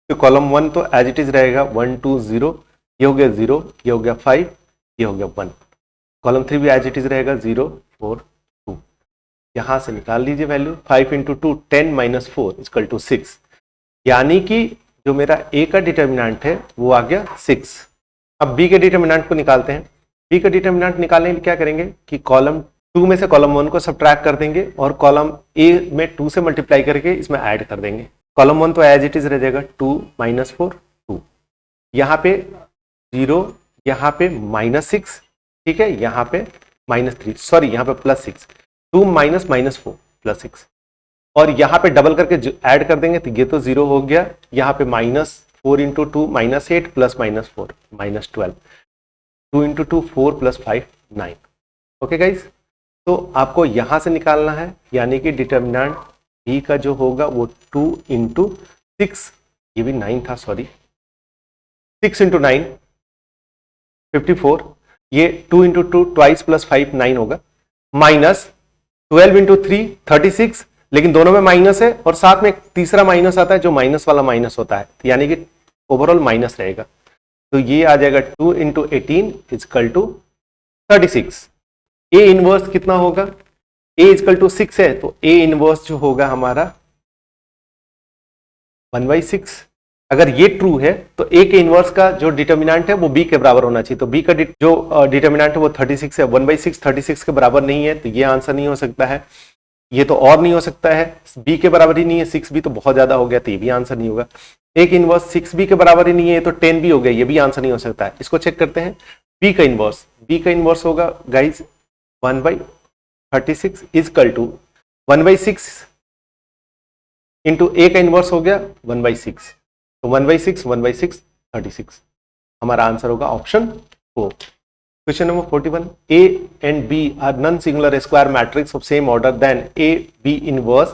तो कॉलम 1 तो एज इट इज रहेगा 1 2 0, ये हो गया 0, ये हो गया 5, ये हो गया 1। कॉलम 3 भी एज इट इज रहेगा 0 4 2। यहां से निकाल लीजिए value, 5 into 2 10 minus 4 equal to 6, यानी कि जो मेरा ए का डिटर्मिनेंट है वो आ गया 6। अब बी के डिटर्मिनेंट को निकालते हैं। बी का डिटर्मिनेंट निकालने के लिए क्या करेंगे कि कॉलम 2 में से कॉलम 1 को सब्ट्रैक्ट कर देंगे और कॉलम ए में 2 से मल्टीप्लाई करके इसमें ऐड कर देंगे। कॉलम 1 तो एज इट इज रह जाएगा 2 माइनस 4 2, यहाँ पे 0, यहाँ पे -6, ठीक है, यहाँ पे -3, सॉरी यहाँ पे +6, 2 माइनस -4 +6, और यहाँ पे डबल करके ऐड कर देंगे तो ये तो 0 हो गया, यहाँ पे -4 into 2 -8 plus -4 -12, 2 into 2 4 plus 5 9। Okay guys, तो आपको यहाँ से निकालना है, यानी कि डिटर्मिनेंट बी का जो होगा वो 2 इंटू 6, ये भी 9 था सॉरी, 6 इंटू 9 54, ये 2 इंटू 2 ट्वाइस प्लस 5 9 होगा, माइनस 12 इंटू 3 36, लेकिन दोनों में माइनस है और साथ में एक तीसरा माइनस आता है जो माइनस वाला माइनस होता है, यानी कि ओवरऑल माइनस रहेगा, तो ये आ जाएगा 2 into 18 equal to 36। A inverse कितना होगा, ए इजकल टू 6 है तो ए इनवर्स जो होगा हमारा 1/6। अगर ये ट्रू है तो ए के इनवर्स का जो डिटर्मिनेंट है वो बी के बराबर होना चाहिए, तो बी का जो डिटर्मिनेंट है वो 36 है, 1/6 36 के बराबर नहीं है, तो ये आंसर नहीं हो सकता है। ये तो और नहीं हो सकता है, बी के बराबर ही नहीं है, 6b तो बहुत ज्यादा हो गया, तो ये भी आंसर नहीं होगा। एक इनवर्स 6b के बराबर ही नहीं है तो 10b हो गया, ये भी आंसर नहीं हो सकता है। इसको चेक करते हैं, बी का इनवर्स, बी का इनवर्स होगा guys 1/36 is equal to 1/6 into A का इनवर्स हो गया 1/6, तो 1/6 1/6 36, हमारा आंसर होगा option 4। Question number 41, A and B are non-singular square matrix of same order than A, B inverse,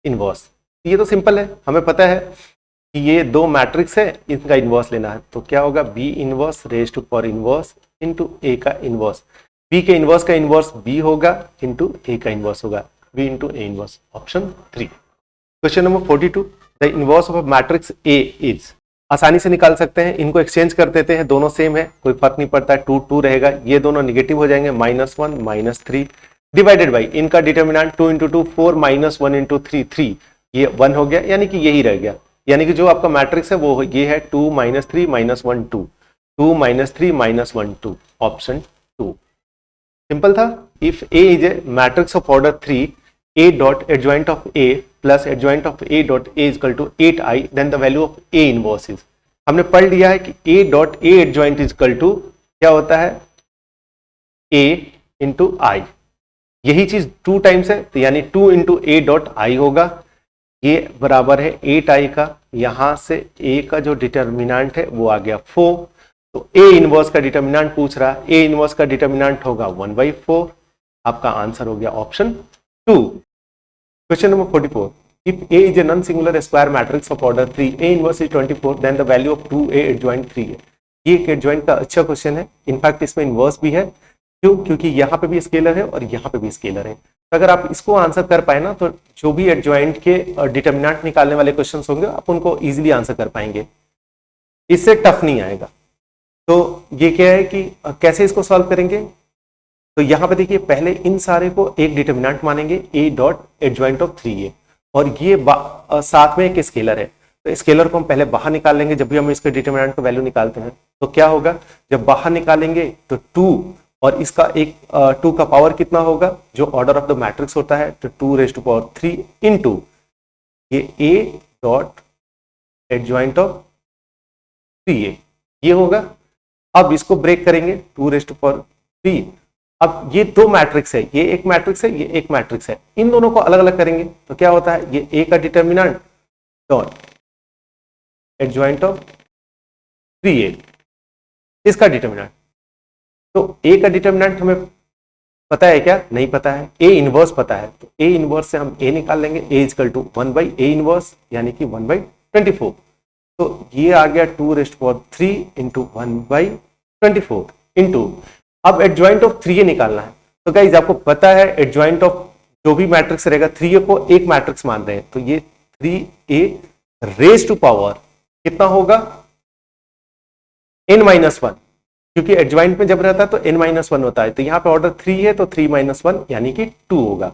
inverse। ये तो सिंपल है, हमें पता है कि ये दो मैट्रिक्स है, इनका इनवर्स लेना है, तो क्या होगा B inverse raise to power inverse into A का इनवर्स, B के इनवर्स का इनवर्स B होगा इंटू A का इनवर्स होगा B into A inverse, option 3। Question number 42, the inverse of matrix A is, आसानी से निकाल सकते हैं, इनको एक्सचेंज कर देते हैं, दोनों सेम है, कोई फर्क नहीं पड़ता है, 2 2 रहेगा, ये दोनों निगेटिव हो जाएंगे, -1 -3 डिवाइडेड बाई इनका डिटर्मिनेंट 2 इंटू 2 4 -1 इंटू 3 3, ये 1 हो गया, यानी कि यही रह गया, यानी कि जो आपका मैट्रिक्स है वो ये है 2 -3 -1 2 2 -3 -1 2, ऑप्शन 2। सिंपल था। If A is a matrix of order 3, A dot adjoint of A plus adjoint of A dot A equal to 8i, then the value of A inverse is. हमने पढ़ लिया है कि A dot A adjoint equal to क्या होता है, A इंटू I, यही चीज 2 टाइम्स है, तो यानी 2 इंटू A डॉट I होगा, ये बराबर है 8i का, यहां से A का जो डिटर्मिनेंट है वो आ गया 4, तो A इनवर्स का डिटर्मिनेंट पूछ रहा है, A इनवर्स का डिटर्मिनेंट होगा 1/4, आपका आंसर हो गया option 2। Question number 44. If A is a non-singular square matrix of order 3, A inverse is 24, then the value of 2A adjoint 3 है। ये एक एडजॉइंट का अच्छा क्वेश्चन है, इनफैक्ट इसमें इनवर्स भी है, क्यों, क्योंकि यहाँ पे भी स्केलर है और यहाँ पे भी स्केलर है। तो अगर आप इसको आंसर कर पाए ना, तो जो भी एडजॉइंट के डिटर्मिनेंट निकालने वाले क्वेश्चन होंगे आप उनको इजिली आंसर कर पाएंगे, इससे टफ नहीं आएगा। तो ये क्या है कि कैसे इसको सॉल्व करेंगे, तो यहाँ पे देखिए पहले इन सारे को एक डिटर्मिनेंट मानेंगे, A dot adjoint of 3A, और ये साथ में एक स्केलर है, तो स्केलर को हम पहले बाहर निकाल लेंगे जब भी हम इसके डिटरमिनेंट का वैल्यू निकालते हैं। तो क्या होगा, जब बाहर निकालेंगे तो 2 और इसका एक 2 का पावर कितना होगा, जो ऑर्डर ऑफ द मैट्रिक्स होता है, तो 2⁻³ इंटू ये A dot adjoint of 3A ये होगा। अब इसको ब्रेक करेंगे 2⁻3। अब ये दो मैट्रिक्स है, ये एक मैट्रिक्स है, ये एक मैट्रिक्स है, इन दोनों को अलग अलग करेंगे तो क्या होता है, ये A का determinant dot adjoint of 3A इसका डिटरमिनेंट। तो A का डिटरमिनेंट हमें पता है क्या, नहीं पता है, A इनवर्स पता है, तो A इनवर्स से हम A निकाल लेंगे, A equal to 1/A inverse यानी कि 1/24। तो ये आ गया 2⁻³ इंटू 1/24 इंटू, अब एडजॉइंट ऑफ 3A निकालना है। तो गाइस आपको पता है एडजॉइंट ऑफ जो भी मैट्रिक्स रहेगा 3A को एक मैट्रिक्स मान रहे हैं, तो ये 3A रेज टू पावर कितना होगा, n-1, क्योंकि एडजॉइंट में जब रहता है तो n-1 होता है, तो यहाँ पे ऑर्डर 3 है तो 3-1 यानी कि 2 होगा।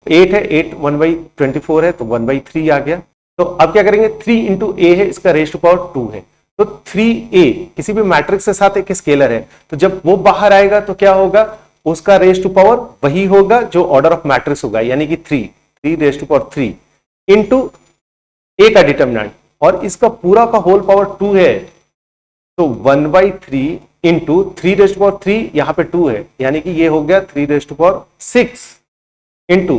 8 है, 8 1/24 है तो 1/3 आ गया। तो अब क्या करेंगे, 3 इंटू A है, इसका रेज टू पावर 2 है, तो 3A किसी भी मैट्रिक्स के साथ एक स्केलर है, तो जब वो बाहर आएगा तो क्या होगा, उसका रेज टू पावर वही होगा जो ऑर्डर ऑफ मैट्रिक्स होगा, यानी कि 3 इंटू A का डिटरमिनेंट, और इसका पूरा का होल पावर 2 है, तो 1/3 इंटू 3⁻3 यहां पे 2 है, यानी कि ये हो गया 3⁻6 इंटू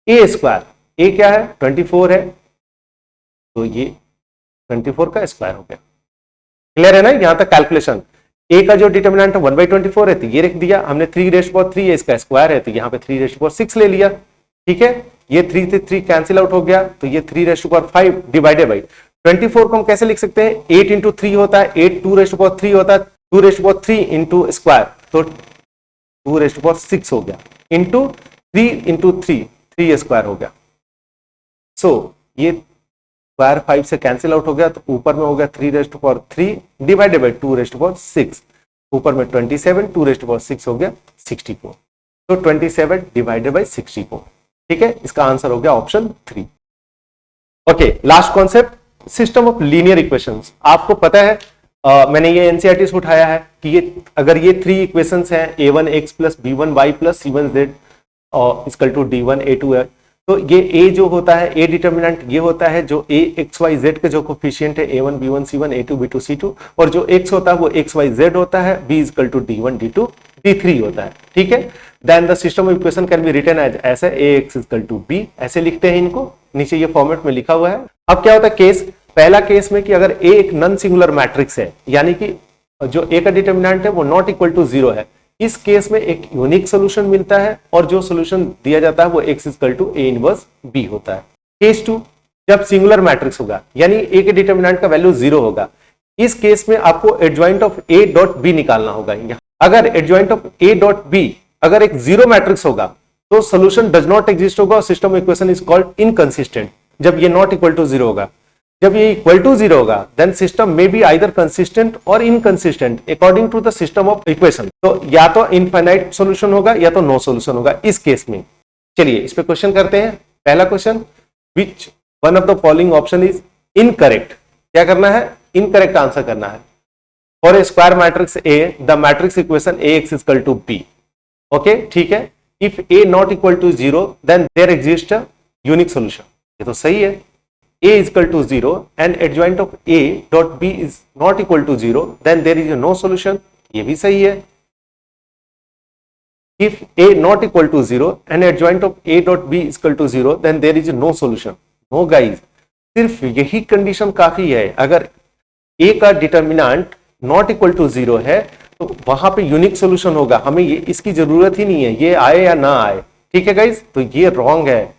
A²। A क्या है, 24 है, तो ये 24 का स्क्वायर हो गया। क्लियर है ना यहां तक कैलकुलेशन। A का जो डिटरमिनेंट है 1/24 है, तो ये रख दिया हमने, 3⁻3 है, इसका स्क्वायर है, तो यहाँ पे 3⁻6 ले लिया। ठीक है, ये 3 से 3 कैंसिल आउट हो गया, तो ये 3⁻5 डिवाइडेड बाई 24 को हम कैसे लिख सकते हैं, 8 इंटू 3 होता है, 8 2⁻3 होता है, 2⁻3 इंटू स्क्वायर, तो 2⁻6 हो गया, इंटू 3 इंटू 3 स्क्वायर हो गया। सो ये स्क्वायर 5 से कैंसिल आउट हो गया, तो ऊपर में हो गया 3⁻3 डिवाइडेड बाई 2⁻6, ऊपर में 27, 2⁻6 हो गया 64, तो 27 डिवाइडेड बाई 64। ठीक है, इसका आंसर हो गया option 3। Okay, last concept, system of linear equations. आपको पता है मैंने ये एनसीईआरटी से उठाया है कि ये अगर ये 3 इक्वेशंस हैं, a1x plus b1y plus c1z और इक्वल टू d1 a2 है, तो ये a जो होता है, a डिटरमिनेंट ये होता है जो a x y z के जो कोफिशिएंट है a1 b1 c1 a2 b2 c2, और जो x होता है वो x y z होता है, b equal to d1 d2 d3 होता है। ठीक है, then the system of equation can be written as ऐसे ax इक्वल टू b, ऐसे लिखते हैं इनको, नीचे ये फॉर्मेट में लिखा हुआ है। अब क्या होता है केस, पहला केस में कि अगर a एक नॉन सिंगुलर मैट्रिक्स है, यानी कि जो a का डिटरमिनेंट है वो नॉट इक्वल टू 0 है, इस केस में एक यूनिक सोल्यूशन मिलता है, और जो सोल्यूशन दिया जाता है वो x equal to a inverse b होता है। केस 2, जब सिंगुलर मैट्रिक्स होगा, यानी a के डिटरमिनेंट का वैल्यू 0 होगा, इस केस में आपको adjoint of a dot b निकालना होगा। अगर adjoint of a dot b अगर एक 0 मैट्रिक्स होगा तो सोल्यूशन डज नॉट एग्जिस्ट होगा, और system equation is called inconsistent. जब ये नॉट इक्वल टू 0 होगा, जब ये इक्वल टू 0 होगा, then system may be either consistent और inconsistent according to the system of equation. तो या तो इनफाइनाइट सॉल्यूशन होगा या तो नो सॉल्यूशन होगा इस केस में। चलिए इस पे क्वेश्चन करते हैं। पहला question, which one of the following option is incorrect. क्या करना है, इनकरेक्ट आंसर करना है। For a square matrix A, the matrix equation AX equal to B। Okay, ठीक है, if A not equal to 0 then there exist a unique solution. ये तो सही है, A is equal to 0 and adjoint of A dot B is not equal to 0, then there is no solution। ये भी सही है। If A not equal to 0 and adjoint of A dot B is equal to 0, then there is no solution। No guys, सिर्फ यही कंडीशन काफी है। अगर A का डिटरमिनेंट नॉट इक्वल टू 0 है तो वहां पे यूनिक सोल्यूशन होगा, हमें ये इसकी जरूरत ही नहीं है, ये आए या ना आए। ठीक है गाइज, तो ये रॉन्ग है।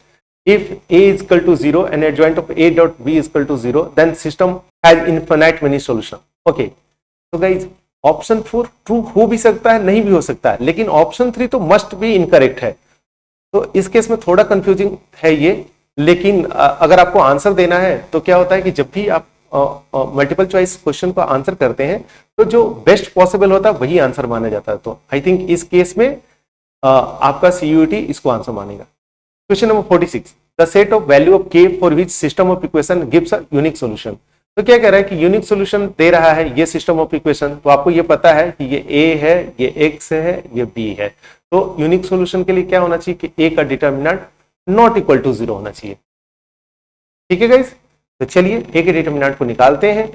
If A is equal to 0 and adjoint of A dot B is equal to 0, then system has infinite many solution। Okay, तो guys ऑप्शन 4 ट्रू हो भी सकता है, नहीं भी हो सकता है, लेकिन ऑप्शन 3 तो मस्ट भी इनकरेक्ट है। तो इस केस में थोड़ा कंफ्यूजिंग है ये, लेकिन अगर आपको आंसर देना है तो क्या होता है कि जब भी आप मल्टीपल चॉइस क्वेश्चन को आंसर करते हैं तो जो बेस्ट पॉसिबल होता है वही आंसर माना जाता है। तो आई थिंक इस केस में आपका CUET इसको आंसर मानेगा। Question number 46, the set of value of k for which system of equation gives a unique solution. तो क्या कह रहा है कि यूनिक सॉल्यूशन दे रहा है ये सिस्टम ऑफ इक्वेशन, तो आपको ये पता है कि ये a है, ये x है, ये b है। तो यूनिक सॉल्यूशन के लिए क्या होना चाहिए कि a का डिटर्मिनेंट नॉट इक्वल टू 0 होना चाहिए। ठीक है गाइस, तो चलिए a के डिटर्मिनेंट को निकालते हैं,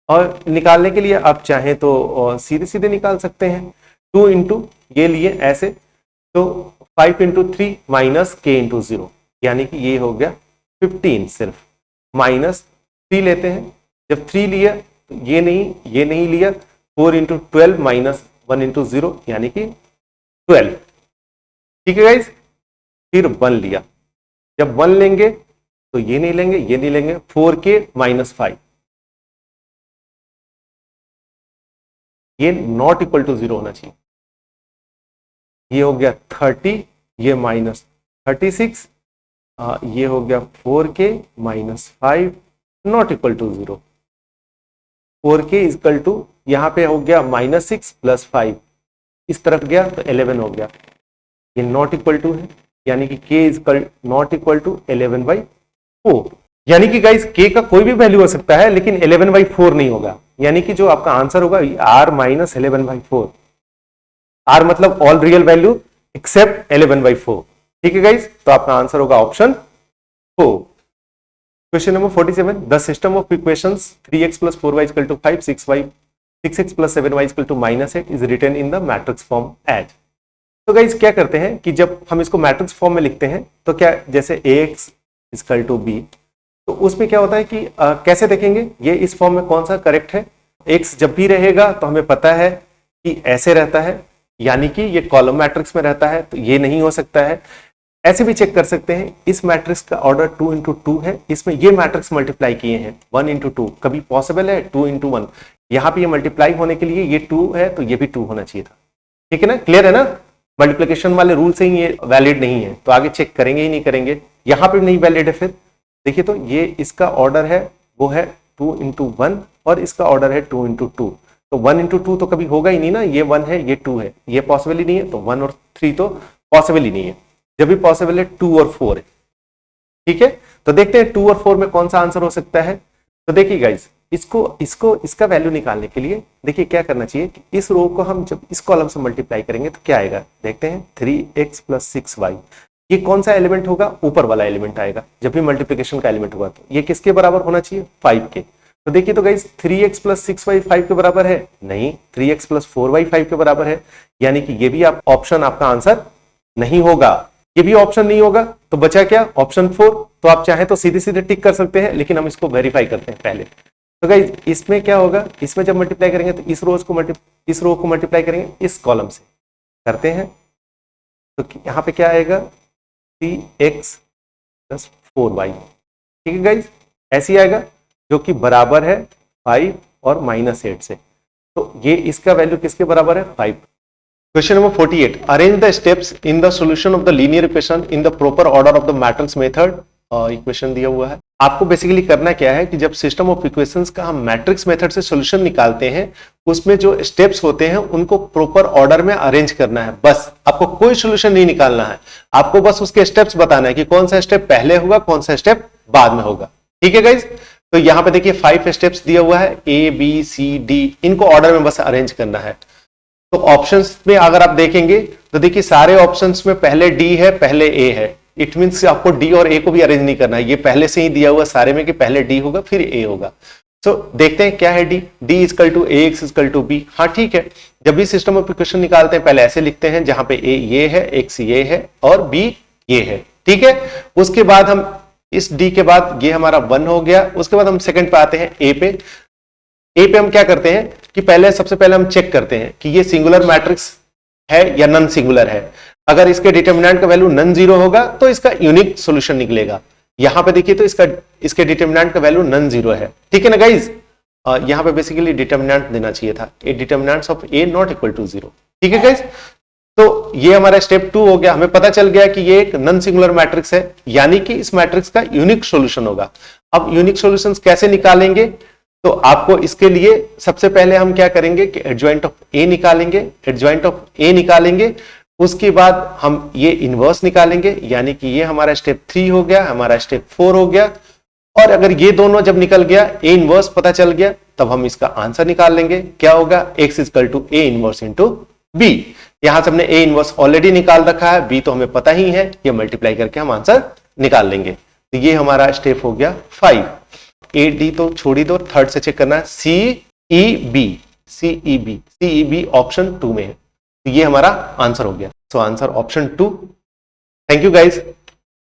और निकालने के लिए आप चाहें तो सीधे सीधे निकाल सकते हैं। 2 इंटू ये लिए ऐसे, तो 5 इंटू 3 माइनस k इंटू 0, यानी कि ये हो गया 15 सिर्फ, माइनस 3 लेते हैं। जब 3 लिया तो ये नहीं लिया, 4 इंटू 12 माइनस 1 इंटू 0 यानी कि 12। ठीक है गाइस, फिर 1 लिया, जब 1 लेंगे तो ये नहीं लेंगे, 4k माइनस 5, ये नॉट इक्वल टू 0 होना चाहिए। ये हो गया 30, ये माइनस 36, ये हो गया 4k minus 5 not equal to 0। 4k equal to यहाँ पे हो गया माइनस 6 प्लस 5, इस तरफ गया तो 11 हो गया, ये नॉट इक्वल टू है, यानी कि k equal not equal to 11/4। यानी कि गाइस k का कोई भी वैल्यू हो सकता है, लेकिन 11/4 नहीं होगा। यानी कि जो आपका आंसर होगा r माइनस 11/4, r मतलब ऑल रियल वैल्यू एक्सेप्ट 11/4। ठीक है गाइस, तो आपका आंसर होगा option 4। Question number 47, the system of equations 3x plus 4y is equal to 5, 6x plus 7y is equal to -8 is written in the matrix form as। तो गाइस क्या करते हैं कि जब हम इसको मैट्रिक्स फॉर्म में लिखते हैं तो क्या, जैसे ax is equal to b, तो उसमें क्या होता है कि कैसे देखेंगे ये इस फॉर्म में कौन सा करेक्ट है। x जब भी रहेगा तो हमें पता है कि ऐसे रहता है, यानी कि ये कॉलम मैट्रिक्स में रहता है, तो ये नहीं हो सकता है। ऐसे भी चेक कर सकते हैं, इस मैट्रिक्स का ऑर्डर 2 इंटू 2 है, इसमें ये मैट्रिक्स मल्टीप्लाई किए हैं 1 इंटू 2, कभी पॉसिबल है 2 इंटू 1, यहाँ पे ये मल्टीप्लाई होने के लिए ये 2 है तो ये भी 2 होना चाहिए था। ठीक है ना, क्लियर है ना, मल्टीप्लिकेशन वाले रूल से ही ये वैलिड नहीं है, तो आगे चेक करेंगे ही नहीं करेंगे, यहाँ पे नहीं वैलिड है। फिर देखिए, तो ये इसका ऑर्डर है वो है 2 इंटू 1 और इसका ऑर्डर है 2 इंटू 2, तो 1 इंटू 2 तो कभी होगा ही नहीं ना, ये 1 है ये 2 है, ये पॉसिबल ही नहीं है, तो 1 और 3 तो पॉसिबल ही नहीं है। जब भी पॉसिबल है 2 और 4 है। ठीक है, तो देखते हैं 2 और 4 में कौन सा आंसर हो सकता है। तो देखिए गाइस, इसका वैल्यू निकालने के लिए देखिए क्या करना चाहिए कि इस रो को हम जब इस कॉलम से मल्टीप्लाई करेंगे तो क्या आएगा, देखते हैं 3x plus 6y, ये कौन सा एलिमेंट होगा, ऊपर वाला एलिमेंट आएगा। जब भी मल्टीप्लिकेशन का एलिमेंट होगा तो ये किसके बराबर होना चाहिए, 5 के। तो देखिए तो गाइस 3x plus 6y 5 के बराबर है नहीं, 3x plus 4y 5 के बराबर है, यानी कि ये भी आप ऑप्शन आपका आंसर नहीं होगा, ये भी ऑप्शन नहीं होगा। तो बचा क्या, ऑप्शन 4। तो आप चाहे तो सीधे सीधे टिक कर सकते हैं, लेकिन हम इसको वेरीफाई करते हैं पहले। तो गाइस इसमें क्या होगा, इसमें जब मल्टीप्लाई करेंगे तो इस रो को मल्टीप्लाई करेंगे इस कॉलम से, करते हैं तो यहाँ पे क्या आएगा 3x plus 4y। ठीक है गाइस, ऐसे ही आएगा जो कि बराबर है 5 और -8 से, तो ये इसका वैल्यू किसके बराबर है, 5। Question number 48, arrange the steps in the solution of the linear equation in the proper order of the matrix method. Equation दिया हुआ है, आपको बेसिकली करना क्या है कि जब सिस्टम ऑफ इक्वेशंस का हम मैट्रिक्स मेथड से सॉल्यूशन निकालते हैं, उसमें जो स्टेप्स होते हैं उनको प्रॉपर ऑर्डर में अरेंज करना है। बस आपको कोई सॉल्यूशन नहीं निकालना है, आपको बस उसके स्टेप्स बताना है कि कौन सा स्टेप पहले होगा, कौन सा स्टेप बाद में होगा। ठीक है गाइज, तो यहाँ पे देखिए 5 स्टेप्स दिया हुआ है, A B C D, इनको ऑर्डर में बस अरेंज करना है। तो ऑप्शंस में अगर आप देखेंगे तो देखिए सारे ऑप्शंस में पहले D है, पहले A है, इट मीन्स आपको D और A को भी अरेंज नहीं करना है, ये पहले से ही दिया हुआ सारे में कि पहले D होगा फिर A होगा। सो देखते हैं क्या है D equal to AX equal to B। हाँ ठीक है, जब भी सिस्टम ऑफ इक्वेशन निकालते हैं पहले ऐसे लिखते हैं जहां पे A ये है, X ये है और B ये है। ठीक है, उसके बाद हम इस D के बाद ये हमारा 1 हो गया, उसके बाद हम सेकंड पे आते हैं A पे। A पे हम क्या करते हैं कि सबसे पहले हम चेक करते हैं कि ये सिंगुलर मैट्रिक्स है या नॉन सिंगुलर है। अगर इसके डिटर्मिनेंट का वैल्यू नॉन जीरो होगा तो इसका यूनिक सॉल्यूशन निकलेगा। यहां पे देखिए तो इसके डिटर्मिनेंट का वैल्यू नॉन जीरो है। ठीक है ना गाइज, यहां पे बेसिकली डिटर्मिनेंट देना चाहिए था, A determinants of A not equal to 0। ठीक है गाइज, तो ये हमारा स्टेप 2 हो गया, हमें पता चल गया कि ये एक नॉन सिंगुलर मैट्रिक्स है, यानी कि इस मैट्रिक्स का यूनिक सॉल्यूशन होगा। अब यूनिक सॉल्यूशंस कैसे निकालेंगे, तो आपको इसके लिए सबसे पहले हम क्या करेंगे कि एडजॉइंट ऑफ ए निकालेंगे। एडजॉइंट ऑफ ए निकालेंगे उसके बाद हम ये इनवर्स निकालेंगे, यानी कि ये हमारा स्टेप 3 हो गया, हमारा स्टेप 4 हो गया। और अगर ये दोनों जब निकल गया, ए इनवर्स पता चल गया, तब हम इसका आंसर निकाल लेंगे। क्या होगा? x equal to A inverse into B. यहां से हमने ए इनवर्स ऑलरेडी निकाल रखा है, बी तो हमें पता ही है, ये मल्टीप्लाई करके हम आंसर निकाल लेंगे। तो ये हमारा स्टेप हो गया 5। ए डी तो छोड़ ही दो, थर्ड से चेक करना है। सी ई बी ऑप्शन 2 में है, तो ये हमारा आंसर हो गया। So answer option 2। Thank you guys.